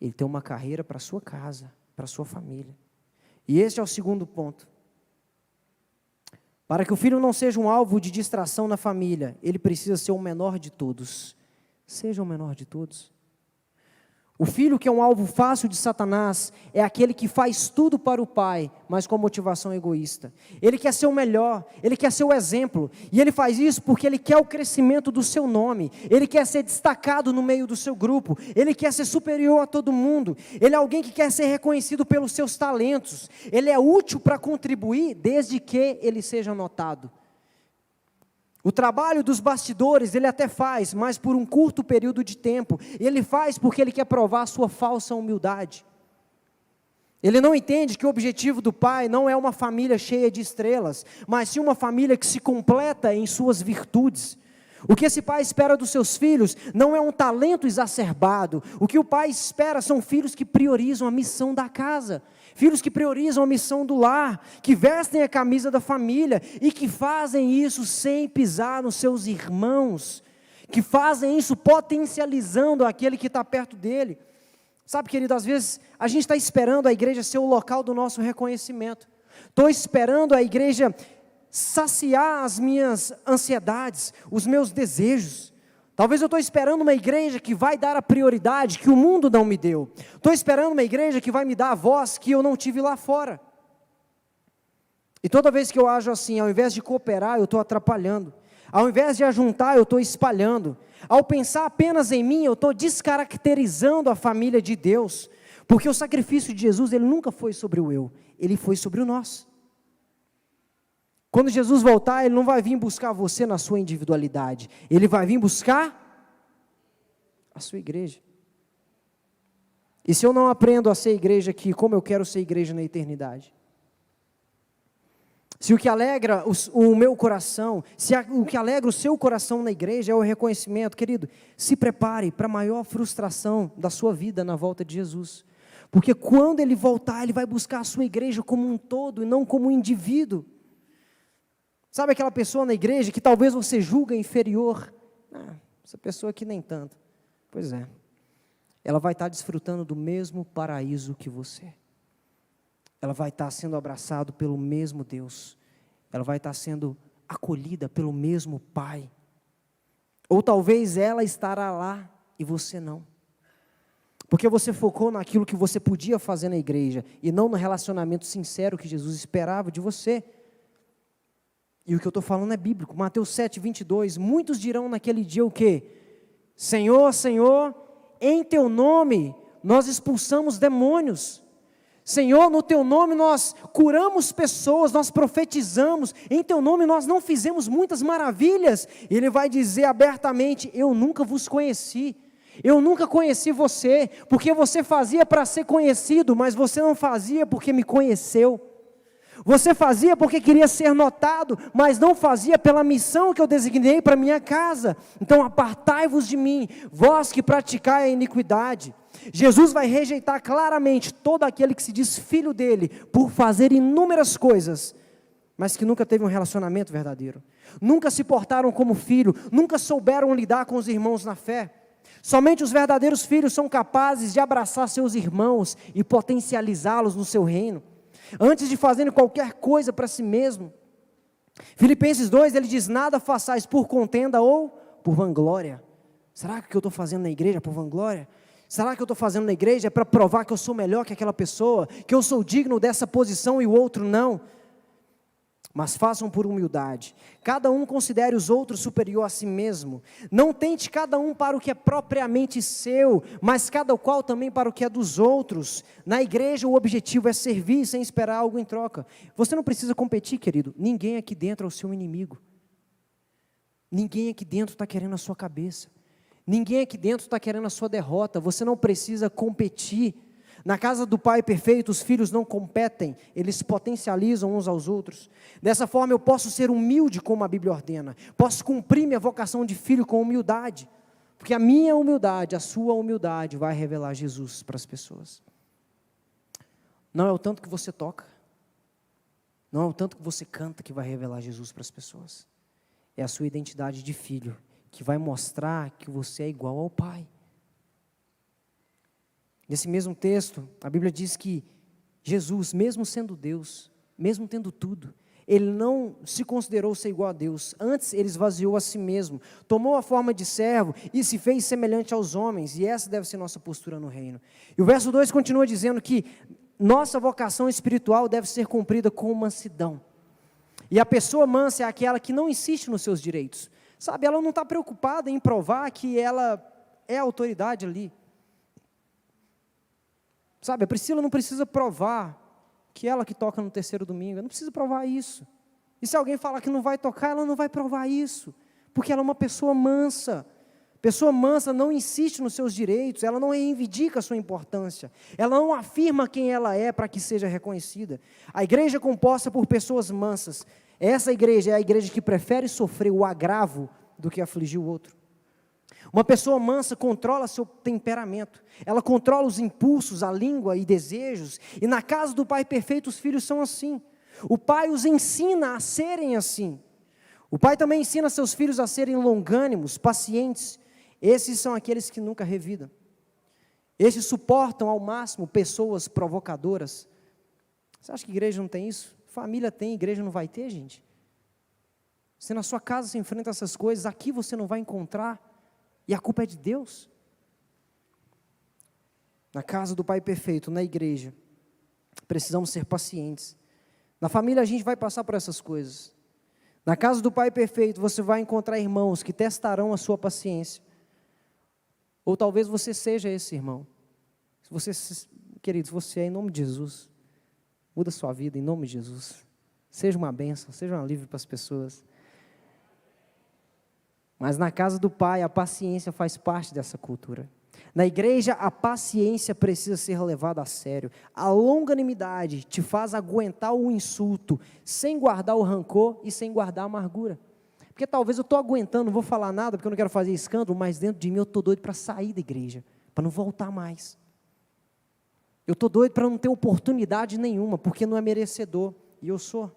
Ele tem uma carreira para a sua casa, para a sua família. E este é o segundo ponto. Para que o filho não seja um alvo de distração na família, ele precisa ser o menor de todos. Seja o menor de todos. O filho que é um alvo fácil de Satanás é aquele que faz tudo para o pai, mas com motivação egoísta. Ele quer ser o melhor, ele quer ser o exemplo, e ele faz isso porque ele quer o crescimento do seu nome, ele quer ser destacado no meio do seu grupo, ele quer ser superior a todo mundo, ele é alguém que quer ser reconhecido pelos seus talentos, ele é útil para contribuir desde que ele seja notado. O trabalho dos bastidores ele até faz, mas por um curto período de tempo. Ele faz porque ele quer provar a sua falsa humildade. Ele não entende que o objetivo do pai não é uma família cheia de estrelas, mas sim uma família que se completa em suas virtudes. O que esse pai espera dos seus filhos não é um talento exacerbado. O que o pai espera são filhos que priorizam a missão da casa. Filhos que priorizam a missão do lar, que vestem a camisa da família e que fazem isso sem pisar nos seus irmãos, que fazem isso potencializando aquele que está perto dele. Sabe, querido, às vezes a gente está esperando a igreja ser o local do nosso reconhecimento. Estou esperando a igreja saciar as minhas ansiedades, os meus desejos. Talvez eu estou esperando uma igreja que vai dar a prioridade que o mundo não me deu. Estou esperando uma igreja que vai me dar a voz que eu não tive lá fora. E toda vez que eu ajo assim, ao invés de cooperar, eu estou atrapalhando. Ao invés de ajuntar, eu estou espalhando. Ao pensar apenas em mim, eu estou descaracterizando a família de Deus. Porque o sacrifício de Jesus, ele nunca foi sobre o eu, ele foi sobre o nós. Quando Jesus voltar, ele não vai vir buscar você na sua individualidade, ele vai vir buscar a sua igreja. E se eu não aprendo a ser igreja aqui, como eu quero ser igreja na eternidade? Se o que alegra o meu coração, o que alegra o seu coração na igreja é o reconhecimento, querido, se prepare para a maior frustração da sua vida na volta de Jesus. Porque quando ele voltar, ele vai buscar a sua igreja como um todo e não como um indivíduo. Sabe aquela pessoa na igreja que talvez você julga inferior? Essa pessoa aqui nem tanto. Pois é. Ela vai estar desfrutando do mesmo paraíso que você. Ela vai estar sendo abraçada pelo mesmo Deus. Ela vai estar sendo acolhida pelo mesmo Pai. Ou talvez ela estará lá e você não. Porque você focou naquilo que você podia fazer na igreja e não no relacionamento sincero que Jesus esperava de você. E o que eu estou falando é bíblico. Mateus 7:22, muitos dirão naquele dia o quê? Senhor, Senhor, em teu nome nós expulsamos demônios. Senhor, no teu nome nós curamos pessoas, nós profetizamos, em teu nome nós não fizemos muitas maravilhas. E ele vai dizer abertamente, eu nunca vos conheci. Eu nunca conheci você, porque você fazia para ser conhecido, mas você não fazia porque me conheceu. Você fazia porque queria ser notado, mas não fazia pela missão que eu designei para minha casa. Então apartai-vos de mim, vós que praticai a iniquidade. Jesus vai rejeitar claramente todo aquele que se diz filho dele, por fazer inúmeras coisas, mas que nunca teve um relacionamento verdadeiro. Nunca se portaram como filho, nunca souberam lidar com os irmãos na fé. Somente os verdadeiros filhos são capazes de abraçar seus irmãos e potencializá-los no seu reino, antes de fazerem qualquer coisa para si mesmo. Filipenses 2, ele diz, nada façais por contenda ou por vanglória. Será que o que eu estou fazendo na igreja é por vanglória? Será que eu estou fazendo na igreja é para provar que eu sou melhor que aquela pessoa, que eu sou digno dessa posição e o outro não? Mas façam por humildade. Cada um considere os outros superior a si mesmo. Não tente cada um para o que é propriamente seu, mas cada qual também para o que é dos outros. Na igreja o objetivo é servir sem esperar algo em troca. Você não precisa competir, querido. Ninguém aqui dentro é o seu inimigo. Ninguém aqui dentro está querendo a sua cabeça. Ninguém aqui dentro está querendo a sua derrota. Você não precisa competir. Na casa do Pai perfeito, os filhos não competem, eles potencializam uns aos outros. Dessa forma eu posso ser humilde como a Bíblia ordena, posso cumprir minha vocação de filho com humildade, porque a minha humildade, a sua humildade vai revelar Jesus para as pessoas. Não é o tanto que você toca, não é o tanto que você canta que vai revelar Jesus para as pessoas, é a sua identidade de filho, que vai mostrar que você é igual ao Pai. Nesse mesmo texto, a Bíblia diz que Jesus, mesmo sendo Deus, mesmo tendo tudo, Ele não se considerou ser igual a Deus. Antes, Ele esvaziou a si mesmo, tomou a forma de servo e se fez semelhante aos homens. E essa deve ser nossa postura no reino. E o verso 2 continua dizendo que nossa vocação espiritual deve ser cumprida com mansidão. E a pessoa mansa é aquela que não insiste nos seus direitos. Sabe, ela não está preocupada em provar que ela é a autoridade ali. Sabe, a Priscila não precisa provar que ela que toca no terceiro domingo, ela não precisa provar isso. E se alguém falar que não vai tocar, ela não vai provar isso, porque ela é uma pessoa mansa. Pessoa mansa não insiste nos seus direitos, ela não reivindica a sua importância, ela não afirma quem ela é para que seja reconhecida. A igreja é composta por pessoas mansas. Essa igreja é a igreja que prefere sofrer o agravo do que afligir o outro. Uma pessoa mansa controla seu temperamento, ela controla os impulsos, a língua e desejos, e na casa do Pai perfeito os filhos são assim. O Pai os ensina a serem assim. O Pai também ensina seus filhos a serem longânimos, pacientes. Esses são aqueles que nunca revidam. Esses suportam ao máximo pessoas provocadoras. Você acha que igreja não tem isso? Família tem, igreja não vai ter, gente? Se na sua casa você enfrenta essas coisas, aqui você não vai encontrar, e a culpa é de Deus. Na casa do Pai perfeito, na igreja, precisamos ser pacientes. Na família a gente vai passar por essas coisas. Na casa do Pai perfeito você vai encontrar irmãos que testarão a sua paciência. Ou talvez você seja esse irmão. Queridos, você é, em nome de Jesus, muda a sua vida em nome de Jesus. Seja uma bênção, seja um alívio para as pessoas. Mas na casa do Pai, a paciência faz parte dessa cultura. Na igreja, a paciência precisa ser levada a sério. A longanimidade te faz aguentar o insulto, sem guardar o rancor e sem guardar a amargura. Porque talvez eu estou aguentando, não vou falar nada, porque eu não quero fazer escândalo, mas dentro de mim eu estou doido para sair da igreja, para não voltar mais. Eu estou doido para não ter oportunidade nenhuma, porque não é merecedor, e eu sou.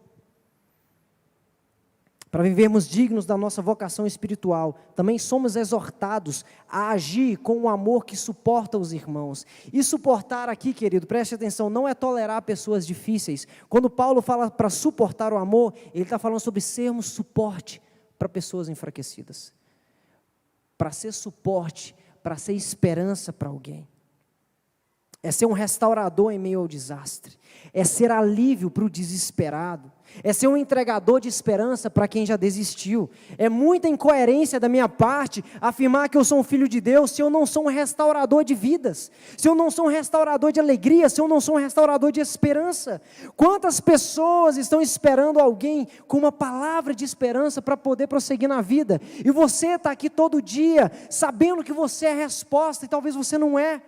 Para vivermos dignos da nossa vocação espiritual, também somos exortados a agir com o amor que suporta os irmãos. E suportar aqui, querido, preste atenção, não é tolerar pessoas difíceis. Quando Paulo fala para suportar o amor, ele está falando sobre sermos suporte para pessoas enfraquecidas. Para ser suporte, para ser esperança para alguém. É ser um restaurador em meio ao desastre. É ser alívio para o desesperado. É ser um entregador de esperança para quem já desistiu. É muita incoerência da minha parte afirmar que eu sou um filho de Deus se eu não sou um restaurador de vidas, se eu não sou um restaurador de alegria, se eu não sou um restaurador de esperança. Quantas pessoas estão esperando alguém com uma palavra de esperança para poder prosseguir na vida? E você está aqui todo dia sabendo que você é a resposta e talvez você não é.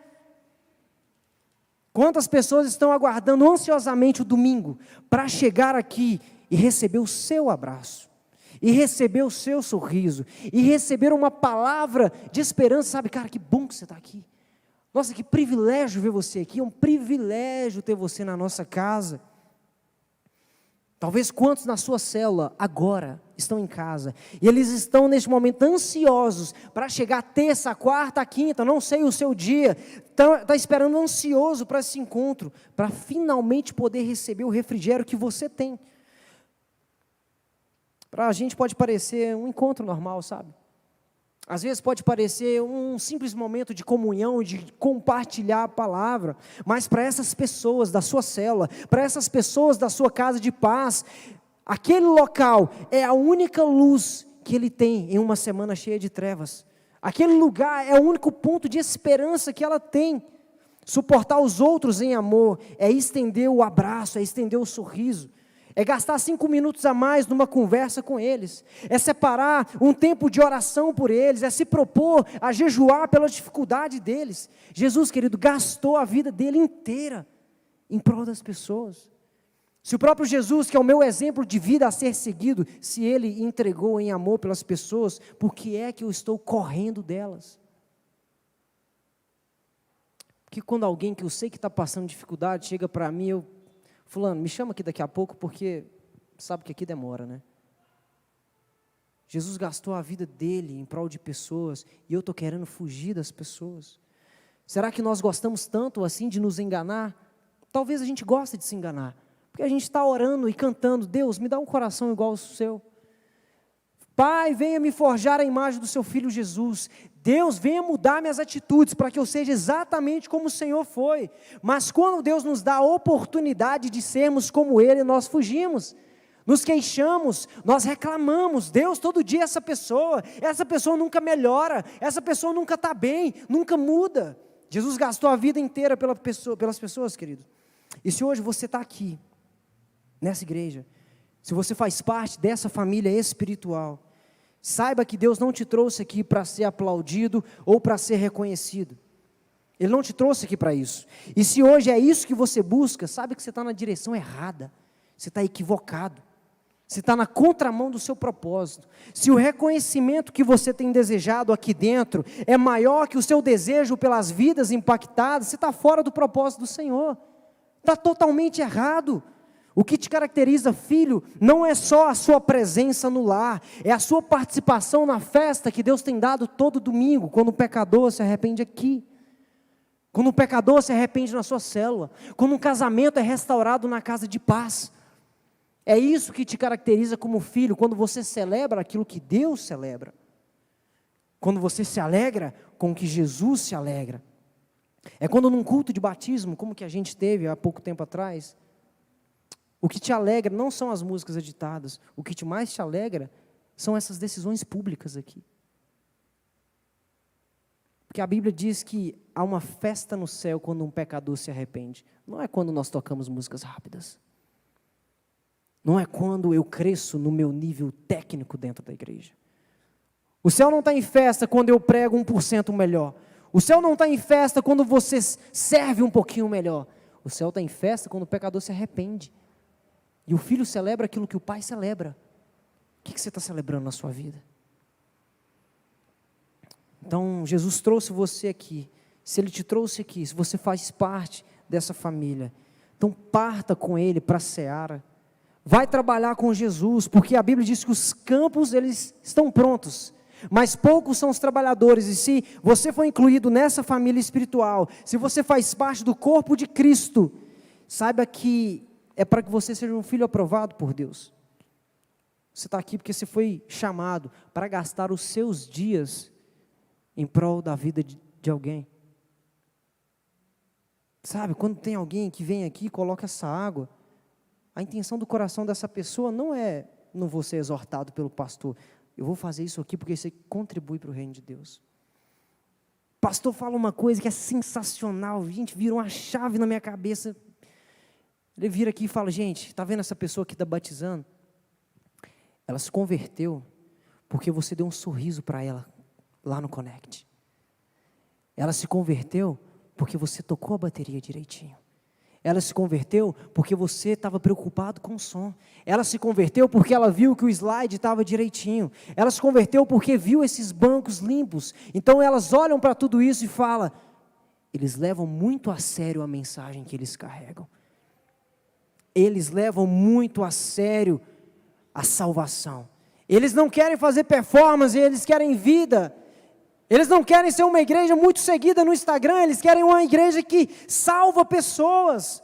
Quantas pessoas estão aguardando ansiosamente o domingo para chegar aqui e receber o seu abraço, e receber o seu sorriso, e receber uma palavra de esperança, sabe, cara, que bom que você está aqui. Nossa, que privilégio ver você aqui, é um privilégio ter você na nossa casa. Talvez quantos na sua célula agora estão em casa, e eles estão neste momento ansiosos para chegar terça, quarta, quinta, não sei o seu dia, está esperando ansioso para esse encontro, para finalmente poder receber o refrigério que você tem. Para a gente pode parecer um encontro normal, sabe? Às vezes pode parecer um simples momento de comunhão, de compartilhar a palavra, mas para essas pessoas da sua célula, para essas pessoas da sua casa de paz, aquele local é a única luz que ele tem em uma semana cheia de trevas. Aquele lugar é o único ponto de esperança que ela tem. Suportar os outros em amor é estender o abraço, é estender o sorriso. É gastar 5 minutos a mais numa conversa com eles, é separar um tempo de oração por eles, é se propor a jejuar pela dificuldade deles. Jesus, querido, gastou a vida dele inteira em prol das pessoas. Se o próprio Jesus, que é o meu exemplo de vida a ser seguido, se ele entregou em amor pelas pessoas, por que é que eu estou correndo delas? Porque quando alguém que eu sei que está passando dificuldade chega para mim, fulano, me chama aqui daqui a pouco, porque sabe que aqui demora, né? Jesus gastou a vida dele em prol de pessoas, e eu estou querendo fugir das pessoas. Será que nós gostamos tanto assim de nos enganar? Talvez a gente goste de se enganar, porque a gente está orando e cantando, Deus, me dá um coração igual ao seu. Pai, venha me forjar a imagem do seu Filho Jesus. Deus, venha mudar minhas atitudes para que eu seja exatamente como o Senhor foi. Mas quando Deus nos dá a oportunidade de sermos como Ele, nós fugimos, nos queixamos, nós reclamamos. Deus, todo dia essa pessoa nunca melhora, essa pessoa nunca está bem, nunca muda. Jesus gastou a vida inteira pelas pessoas, querido. E se hoje você está aqui, nessa igreja, se você faz parte dessa família espiritual, saiba que Deus não te trouxe aqui para ser aplaudido ou para ser reconhecido. Ele não te trouxe aqui para isso. E se hoje é isso que você busca, sabe que você está na direção errada. Você está equivocado. Você está na contramão do seu propósito. Se o reconhecimento que você tem desejado aqui dentro é maior que o seu desejo pelas vidas impactadas, você está fora do propósito do Senhor. Está totalmente errado. O que te caracteriza, filho, não é só a sua presença no lar, é a sua participação na festa que Deus tem dado todo domingo, quando o pecador se arrepende aqui, quando o pecador se arrepende na sua célula, quando um casamento é restaurado na casa de paz. É isso que te caracteriza como filho, quando você celebra aquilo que Deus celebra. Quando você se alegra com o que Jesus se alegra. É quando num culto de batismo, como que a gente teve há pouco tempo atrás, o que te alegra não são as músicas editadas, o que mais te alegra são essas decisões públicas aqui. Porque a Bíblia diz que há uma festa no céu quando um pecador se arrepende. Não é quando nós tocamos músicas rápidas. Não é quando eu cresço no meu nível técnico dentro da igreja. O céu não está em festa quando eu prego 1% melhor. O céu não está em festa quando você serve um pouquinho melhor. O céu está em festa quando o pecador se arrepende. E o filho celebra aquilo que o pai celebra. O que você está celebrando na sua vida? Então, Jesus trouxe você aqui. Se Ele te trouxe aqui, se você faz parte dessa família, então parta com Ele para a seara. Vai trabalhar com Jesus, porque a Bíblia diz que os campos eles estão prontos, mas poucos são os trabalhadores. E se você foi incluído nessa família espiritual, se você faz parte do corpo de Cristo, saiba que é para que você seja um filho aprovado por Deus. Você está aqui porque você foi chamado para gastar os seus dias em prol da vida de alguém. Sabe, quando tem alguém que vem aqui e coloca essa água, a intenção do coração dessa pessoa não vou ser exortado pelo pastor. Eu vou fazer isso aqui porque isso contribui para o reino de Deus. O pastor fala uma coisa que é sensacional, gente, virou uma chave na minha cabeça. Ele vira aqui e fala, gente, está vendo essa pessoa que está batizando? Ela se converteu porque você deu um sorriso para ela lá no Connect. Ela se converteu porque você tocou a bateria direitinho. Ela se converteu porque você estava preocupado com o som. Ela se converteu porque ela viu que o slide estava direitinho. Ela se converteu porque viu esses bancos limpos. Então elas olham para tudo isso e falam, eles levam muito a sério a mensagem que eles carregam. Eles levam muito a sério a salvação. Eles não querem fazer performance, eles querem vida. Eles não querem ser uma igreja muito seguida no Instagram, eles querem uma igreja que salva pessoas.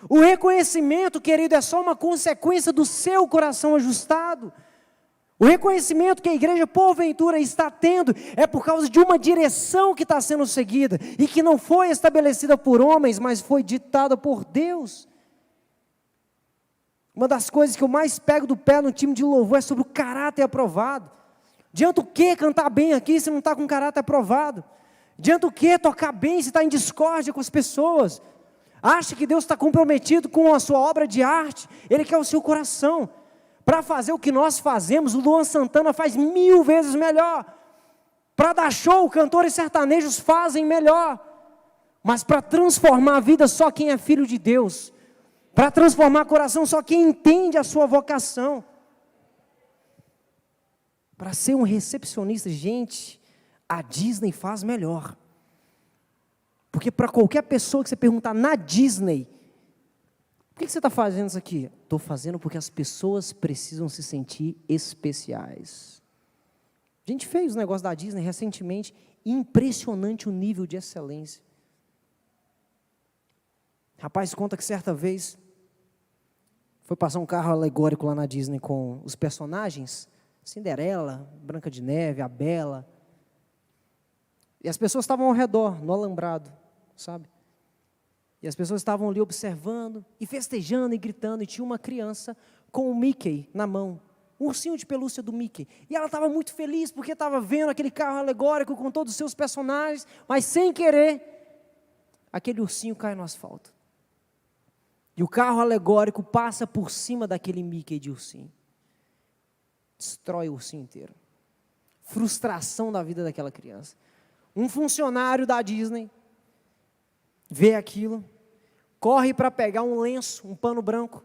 O reconhecimento, querido, é só uma consequência do seu coração ajustado. O reconhecimento que a igreja, porventura, está tendo é por causa de uma direção que está sendo seguida e que não foi estabelecida por homens, mas foi ditada por Deus. Uma das coisas que eu mais pego do pé no time de louvor é sobre o caráter aprovado. Adianta o que cantar bem aqui se não está com caráter aprovado? Adianta o que tocar bem se está em discórdia com as pessoas? Acha que Deus está comprometido com a sua obra de arte? Ele quer o seu coração. Para fazer o que nós fazemos, o Luan Santana faz 1000 vezes melhor. Para dar show, cantores sertanejos fazem melhor. Mas para transformar a vida, só quem é filho de Deus. Para transformar o coração, só quem entende a sua vocação. Para ser um recepcionista, gente, a Disney faz melhor. Porque para qualquer pessoa que você perguntar na Disney, por que você está fazendo isso aqui? Estou fazendo porque as pessoas precisam se sentir especiais. A gente fez o negócio da Disney recentemente, impressionante o nível de excelência. Rapaz, conta que certa vez, foi passar um carro alegórico lá na Disney com os personagens, Cinderela, Branca de Neve, a Bela. E as pessoas estavam ao redor, no alambrado, sabe? E as pessoas estavam ali observando, e festejando, e gritando, e tinha uma criança com o Mickey na mão, um ursinho de pelúcia do Mickey. E ela estava muito feliz, porque estava vendo aquele carro alegórico com todos os seus personagens, mas sem querer, aquele ursinho cai no asfalto. E o carro alegórico passa por cima daquele Mickey de ursinho. Destrói o ursinho inteiro. Frustração da vida daquela criança. Um funcionário da Disney vê aquilo, corre para pegar um lenço, um pano branco,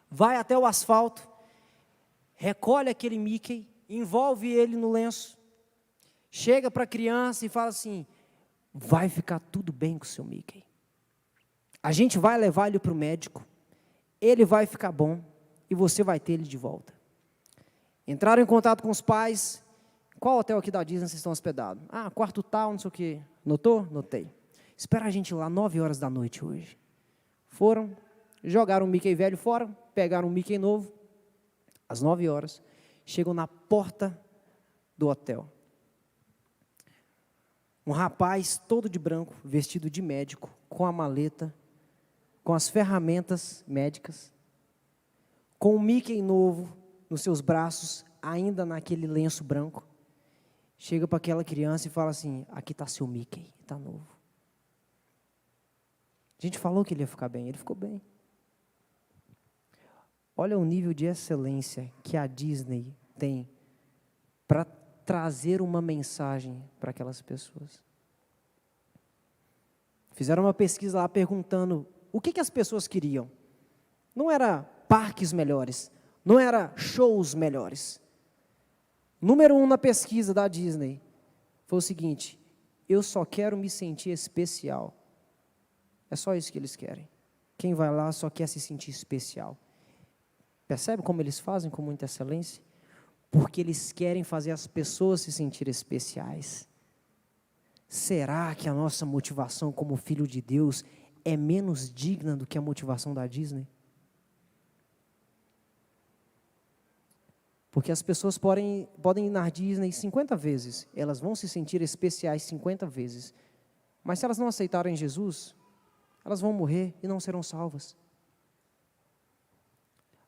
vai até o asfalto, recolhe aquele Mickey, envolve ele no lenço, chega para a criança e fala assim, vai ficar tudo bem com o seu Mickey. A gente vai levar ele para o médico, ele vai ficar bom e você vai ter ele de volta. Entraram em contato com os pais. Qual hotel aqui da Disney vocês estão hospedados? Ah, quarto tal, não sei o quê. Notou? Notei. Espera a gente lá 9 horas da noite hoje. Foram, jogaram o Mickey velho fora, pegaram o Mickey novo, às 9 horas, chegam na porta do hotel. Um rapaz todo de branco, vestido de médico, com a maleta, com as ferramentas médicas, com o Mickey novo nos seus braços, ainda naquele lenço branco, chega para aquela criança e fala assim: aqui está seu Mickey, está novo. A gente falou que ele ia ficar bem, ele ficou bem. Olha o nível de excelência que a Disney tem para trazer uma mensagem para aquelas pessoas. Fizeram uma pesquisa lá perguntando o que as pessoas queriam. Não era parques melhores, não era shows melhores. Número 1 na pesquisa da Disney foi o seguinte: eu só quero me sentir especial. É só isso que eles querem. Quem vai lá só quer se sentir especial. Percebe como eles fazem com muita excelência? Porque eles querem fazer as pessoas se sentirem especiais. Será que a nossa motivação como filho de Deus é menos digna do que a motivação da Disney? Porque as pessoas podem ir na Disney 50 vezes, elas vão se sentir especiais 50 vezes. Mas se elas não aceitarem Jesus, elas vão morrer e não serão salvas.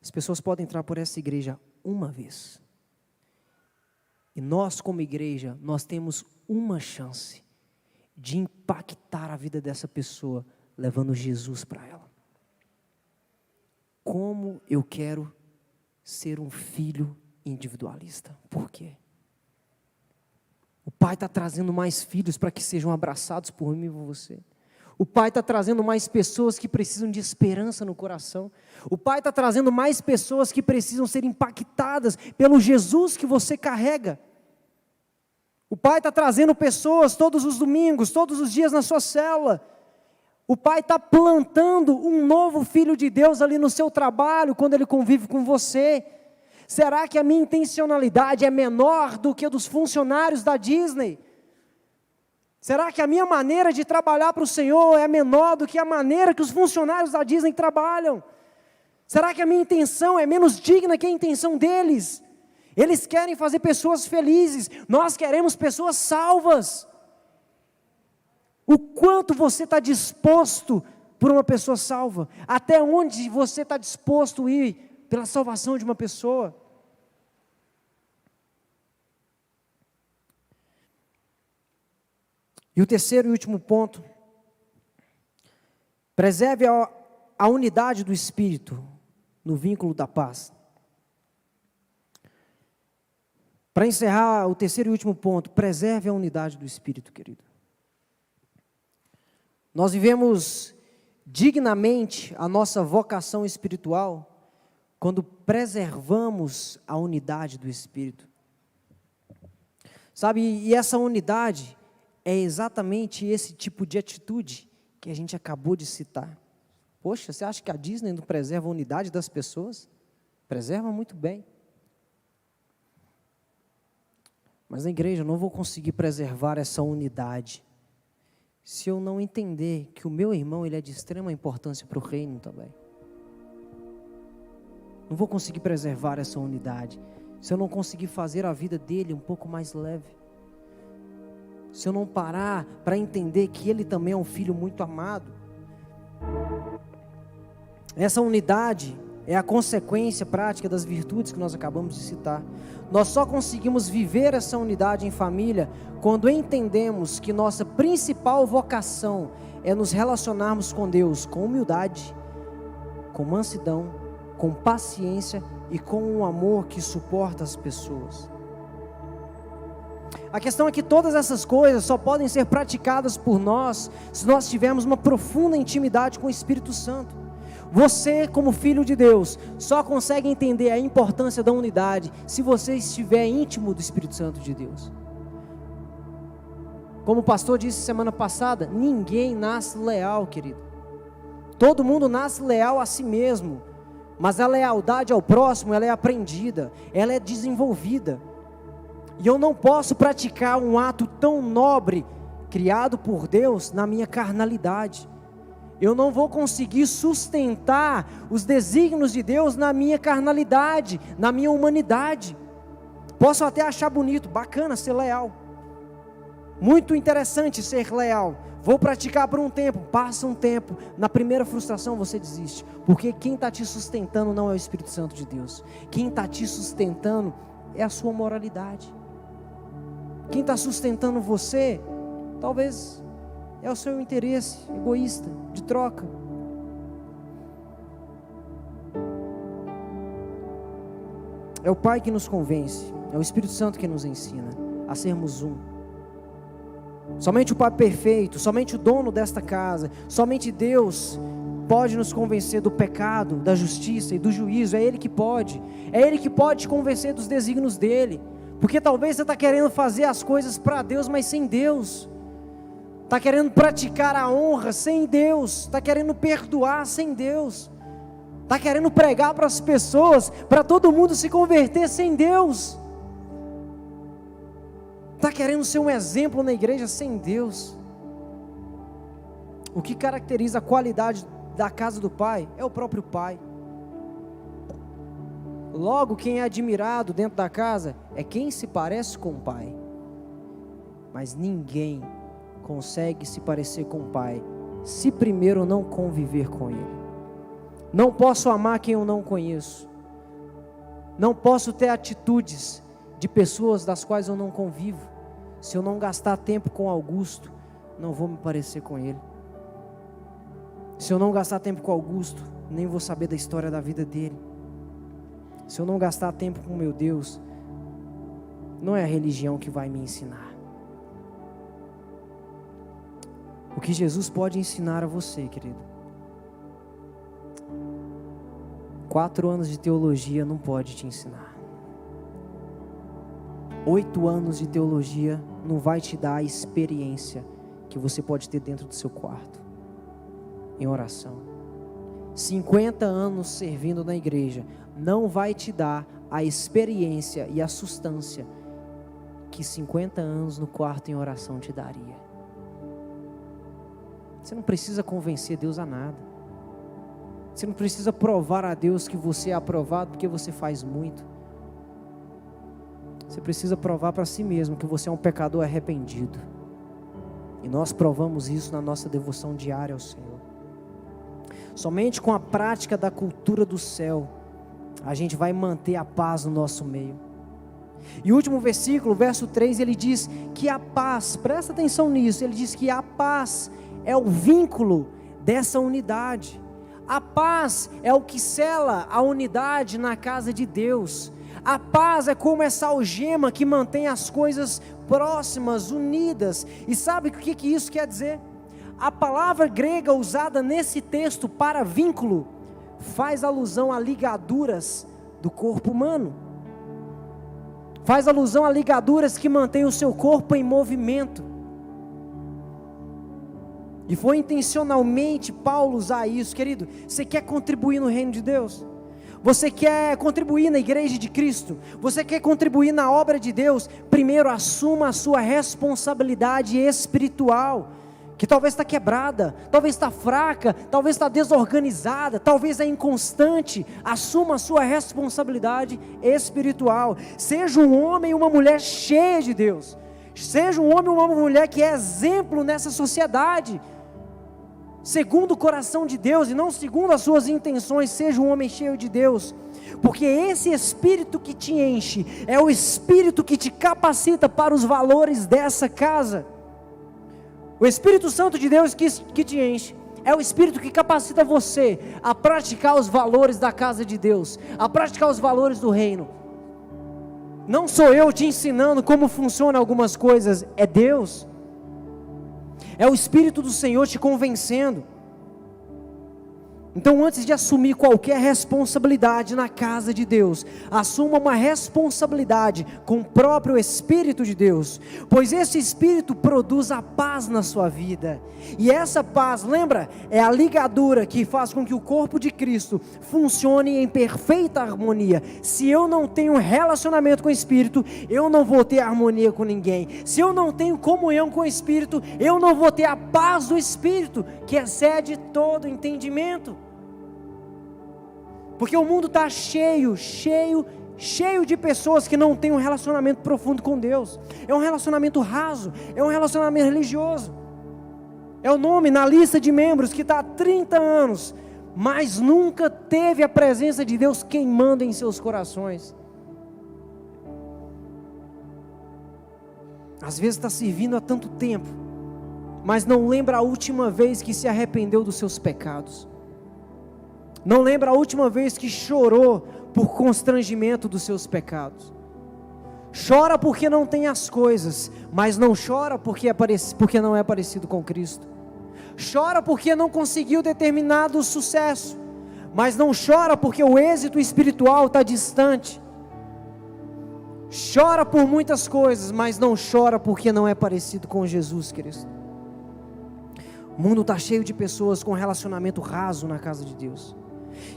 As pessoas podem entrar por essa igreja uma vez. E nós, como igreja, nós temos uma chance de impactar a vida dessa pessoa, levando Jesus para ela. Como eu quero ser um filho individualista? Por quê? O Pai está trazendo mais filhos para que sejam abraçados por mim e por você. O Pai está trazendo mais pessoas que precisam de esperança no coração. O Pai está trazendo mais pessoas que precisam ser impactadas pelo Jesus que você carrega. O Pai está trazendo pessoas todos os domingos, todos os dias na sua célula. O Pai está plantando um novo filho de Deus ali no seu trabalho, quando ele convive com você. Será que a minha intencionalidade é menor do que a dos funcionários da Disney? Será que a minha maneira de trabalhar para o Senhor é menor do que a maneira que os funcionários da Disney trabalham? Será que a minha intenção é menos digna que a intenção deles? Eles querem fazer pessoas felizes, nós queremos pessoas salvas. O quanto você está disposto por uma pessoa salva? Até onde você está disposto a ir pela salvação de uma pessoa? E o terceiro e último ponto: preserve a unidade do Espírito no vínculo da paz. Para encerrar, o terceiro e último ponto: preserve a unidade do Espírito, querido. Nós vivemos dignamente a nossa vocação espiritual quando preservamos a unidade do Espírito. Sabe, e essa unidade é exatamente esse tipo de atitude que a gente acabou de citar. Poxa, você acha que a Disney não preserva a unidade das pessoas? Preserva muito bem. Mas na igreja eu não vou conseguir preservar essa unidade se eu não entender que o meu irmão ele é de extrema importância para o reino também. Não vou conseguir preservar essa unidade se eu não conseguir fazer a vida dele um pouco mais leve. Se eu não parar para entender que ele também é um filho muito amado. Essa unidade é a consequência prática das virtudes que nós acabamos de citar. Nós só conseguimos viver essa unidade em família quando entendemos que nossa principal vocação é nos relacionarmos com Deus com humildade, com mansidão, com paciência e com um amor que suporta as pessoas. A questão é que todas essas coisas só podem ser praticadas por nós se nós tivermos uma profunda intimidade com o Espírito Santo. Você, como filho de Deus, só consegue entender a importância da unidade se você estiver íntimo do Espírito Santo de Deus. Como o pastor disse semana passada, ninguém nasce leal, querido. Todo mundo nasce leal a si mesmo, mas a lealdade ao próximo, ela é aprendida, ela é desenvolvida. E eu não posso praticar um ato tão nobre, criado por Deus, na minha carnalidade. eu não vou conseguir sustentar os desígnios de Deus na minha carnalidade, na minha humanidade. Posso até achar bonito, bacana ser leal, muito interessante ser leal, vou praticar por um tempo, passa um tempo, na primeira frustração você desiste, porque quem está te sustentando não é o Espírito Santo de Deus, quem está te sustentando é a sua moralidade, quem está sustentando você, talvez é o seu interesse egoísta, de troca. É o Pai que nos convence, é o Espírito Santo que nos ensina a sermos um. Somente o Pai perfeito, somente o dono desta casa, somente Deus pode nos convencer do pecado, da justiça e do juízo. É Ele que pode te convencer dos desígnios dEle, porque talvez você está querendo fazer as coisas para Deus, mas sem Deus, está querendo praticar a honra sem Deus, está querendo perdoar sem Deus, está querendo pregar para as pessoas, para todo mundo se converter sem Deus, está querendo ser um exemplo na igreja sem Deus. O que caracteriza a qualidade da casa do Pai é o próprio Pai. Logo, quem é admirado dentro da casa é quem se parece com o Pai, mas ninguém consegue se parecer com o Pai se primeiro não conviver com Ele. Não posso amar quem eu não conheço, não posso ter atitudes de pessoas das quais eu não convivo. Se eu não gastar tempo com Augusto, não vou me parecer com ele. Se eu não gastar tempo com Augusto, nem vou saber da história da vida dele. Se eu não gastar tempo com meu Deus, não é a religião que vai me ensinar. O que Jesus pode ensinar a você, querido? 4 anos de teologia não pode te ensinar. 8 anos de teologia não vai te dar a experiência que você pode ter dentro do seu quarto, em oração. 50 anos servindo na igreja não vai te dar a experiência e a substância que 50 anos no quarto em oração te daria. Você não precisa convencer Deus a nada. Você não precisa provar a Deus que você é aprovado porque você faz muito. Você precisa provar para si mesmo que você é um pecador arrependido. E nós provamos isso na nossa devoção diária ao Senhor. Somente com a prática da cultura do céu, a gente vai manter a paz no nosso meio. E o último versículo, verso 3, ele diz que a paz, presta atenção nisso, ele diz que a paz é o vínculo dessa unidade. A paz é o que sela a unidade na casa de Deus. A paz é como essa algema que mantém as coisas próximas, unidas. E sabe o que isso quer dizer? A palavra grega usada nesse texto para vínculo faz alusão a ligaduras do corpo humano. Faz alusão a ligaduras que mantêm o seu corpo em movimento. E foi intencionalmente Paulo usar isso, querido. Você quer contribuir no reino de Deus? Você quer contribuir na igreja de Cristo? Você quer contribuir na obra de Deus? Primeiro assuma a sua responsabilidade espiritual, que talvez está quebrada, talvez está fraca, talvez está desorganizada, talvez é inconstante. Assuma a sua responsabilidade espiritual. Seja um homem e uma mulher cheia de Deus. Seja um homem e uma mulher que é exemplo nessa sociedade, segundo o coração de Deus e não segundo as suas intenções. Seja um homem cheio de Deus, porque esse Espírito que te enche é o Espírito que te capacita para os valores dessa casa. O Espírito Santo de Deus que te enche é o Espírito que capacita você a praticar os valores da casa de Deus, a praticar os valores do reino. Não sou eu te ensinando como funcionam algumas coisas, é Deus. É o Espírito do Senhor te convencendo. Então, antes de assumir qualquer responsabilidade na casa de Deus, assuma uma responsabilidade com o próprio Espírito de Deus, pois esse Espírito produz a paz na sua vida, e essa paz, lembra, é a ligadura que faz com que o corpo de Cristo funcione em perfeita harmonia. Se eu não tenho relacionamento com o Espírito, eu não vou ter harmonia com ninguém. Se eu não tenho comunhão com o Espírito, eu não vou ter a paz do Espírito, que excede todo entendimento. Porque o mundo está cheio de pessoas que não têm um relacionamento profundo com Deus. É um relacionamento raso, é um relacionamento religioso. É o nome na lista de membros que está há 30 anos, mas nunca teve a presença de Deus queimando em seus corações. Às vezes está servindo há tanto tempo, mas não lembra a última vez que se arrependeu dos seus pecados. Não lembra a última vez que chorou por constrangimento dos seus pecados. Chora porque não tem as coisas, mas não chora porque não é parecido com Cristo. Chora porque não conseguiu determinado sucesso, mas não chora porque o êxito espiritual está distante. Chora por muitas coisas, mas não chora porque não é parecido com Jesus Cristo. O mundo está cheio de pessoas com relacionamento raso na casa de Deus,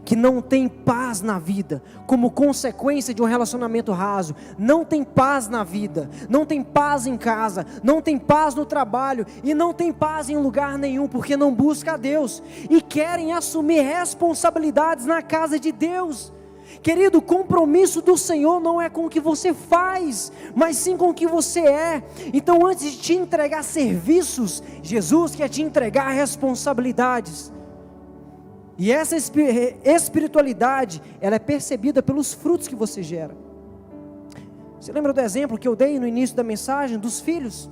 que não tem paz na vida, como consequência de um relacionamento raso. Não tem paz na vida, não tem paz em casa, não tem paz no trabalho, e não tem paz em lugar nenhum, porque não busca a Deus, e querem assumir responsabilidades na casa de Deus. Querido, o compromisso do Senhor não é com o que você faz, mas sim com o que você é. Então, antes de te entregar serviços, Jesus quer te entregar responsabilidades. E essa espiritualidade, ela é percebida pelos frutos que você gera. Você lembra do exemplo que eu dei no início da mensagem, dos filhos?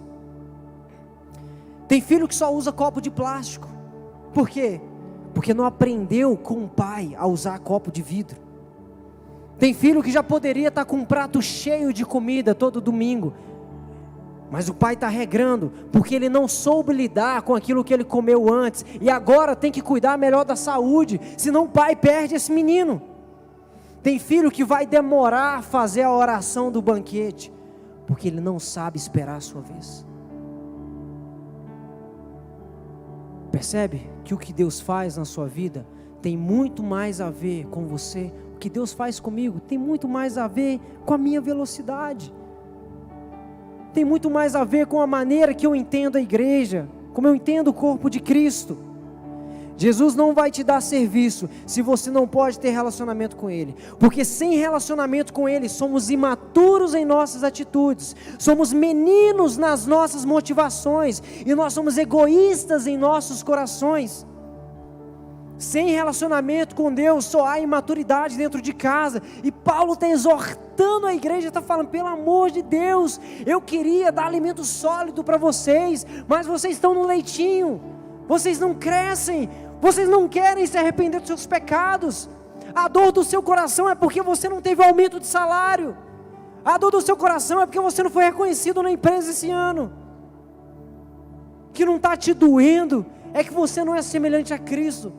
Tem filho que só usa copo de plástico. Por quê? Porque não aprendeu com o pai a usar copo de vidro. Tem filho que já poderia estar com um prato cheio de comida todo domingo, mas o pai está regrando, porque ele não soube lidar com aquilo que ele comeu antes, e agora tem que cuidar melhor da saúde, senão o pai perde esse menino. Tem filho que vai demorar a fazer a oração do banquete, porque ele não sabe esperar a sua vez. Percebe que o que Deus faz na sua vida tem muito mais a ver com você. O que Deus faz comigo tem muito mais a ver com a minha velocidade. Tem muito mais a ver com a maneira que eu entendo a igreja, como eu entendo o corpo de Cristo. Jesus não vai te dar serviço se você não pode ter relacionamento com Ele, porque sem relacionamento com Ele, somos imaturos em nossas atitudes, somos meninos nas nossas motivações, e nós somos egoístas em nossos corações. Sem relacionamento com Deus, só há imaturidade dentro de casa. E Paulo está exortando a igreja, está falando: pelo amor de Deus, eu queria dar alimento sólido para vocês, mas vocês estão no leitinho, vocês não crescem, vocês não querem se arrepender dos seus pecados. A dor do seu coração é porque você não teve aumento de salário. A dor do seu coração é porque você não foi reconhecido na empresa esse ano. Que não está te doendo é que você não é semelhante a Cristo.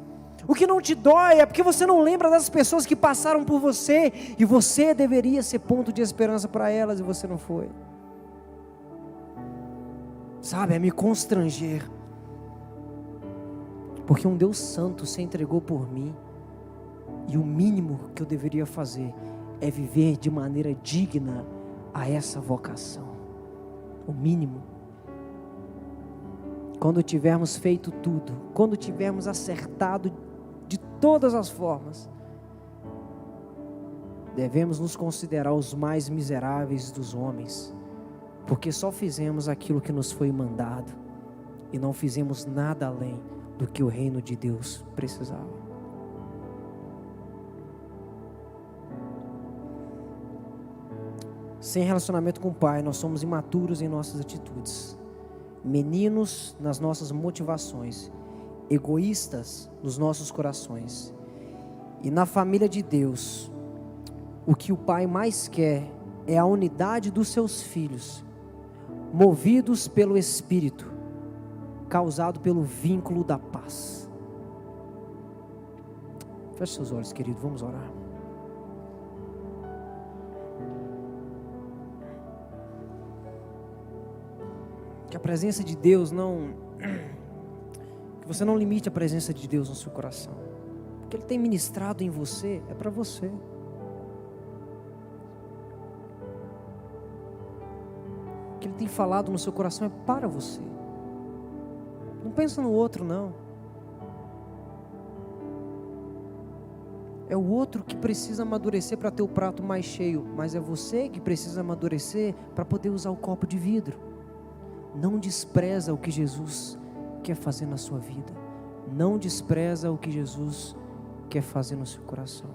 O que não te dói é porque você não lembra das pessoas que passaram por você, e você deveria ser ponto de esperança para elas, e você não foi. Sabe, é me constranger, porque um Deus santo se entregou por mim, e o mínimo que eu deveria fazer é viver de maneira digna a essa vocação. O mínimo. Quando tivermos feito tudo, quando tivermos acertado de todas as formas, devemos nos considerar os mais miseráveis dos homens, porque só fizemos aquilo que nos foi mandado, e não fizemos nada além do que o reino de Deus precisava. Sem relacionamento com o Pai, nós somos imaturos em nossas atitudes, meninos nas nossas motivações, egoístas nos nossos corações. E na família de Deus, o que o Pai mais quer é a unidade dos seus filhos, movidos pelo Espírito, causado pelo vínculo da paz. Feche seus olhos, querido, vamos orar. Que a presença de Deus que você não limite a presença de Deus no seu coração. O que Ele tem ministrado em você é para você. O que Ele tem falado no seu coração é para você. Não pensa no outro, não. É o outro que precisa amadurecer para ter o prato mais cheio, mas é você que precisa amadurecer para poder usar o copo de vidro. Não despreza o que Jesus quer fazer na sua vida. Não despreza o que Jesus quer fazer no seu coração.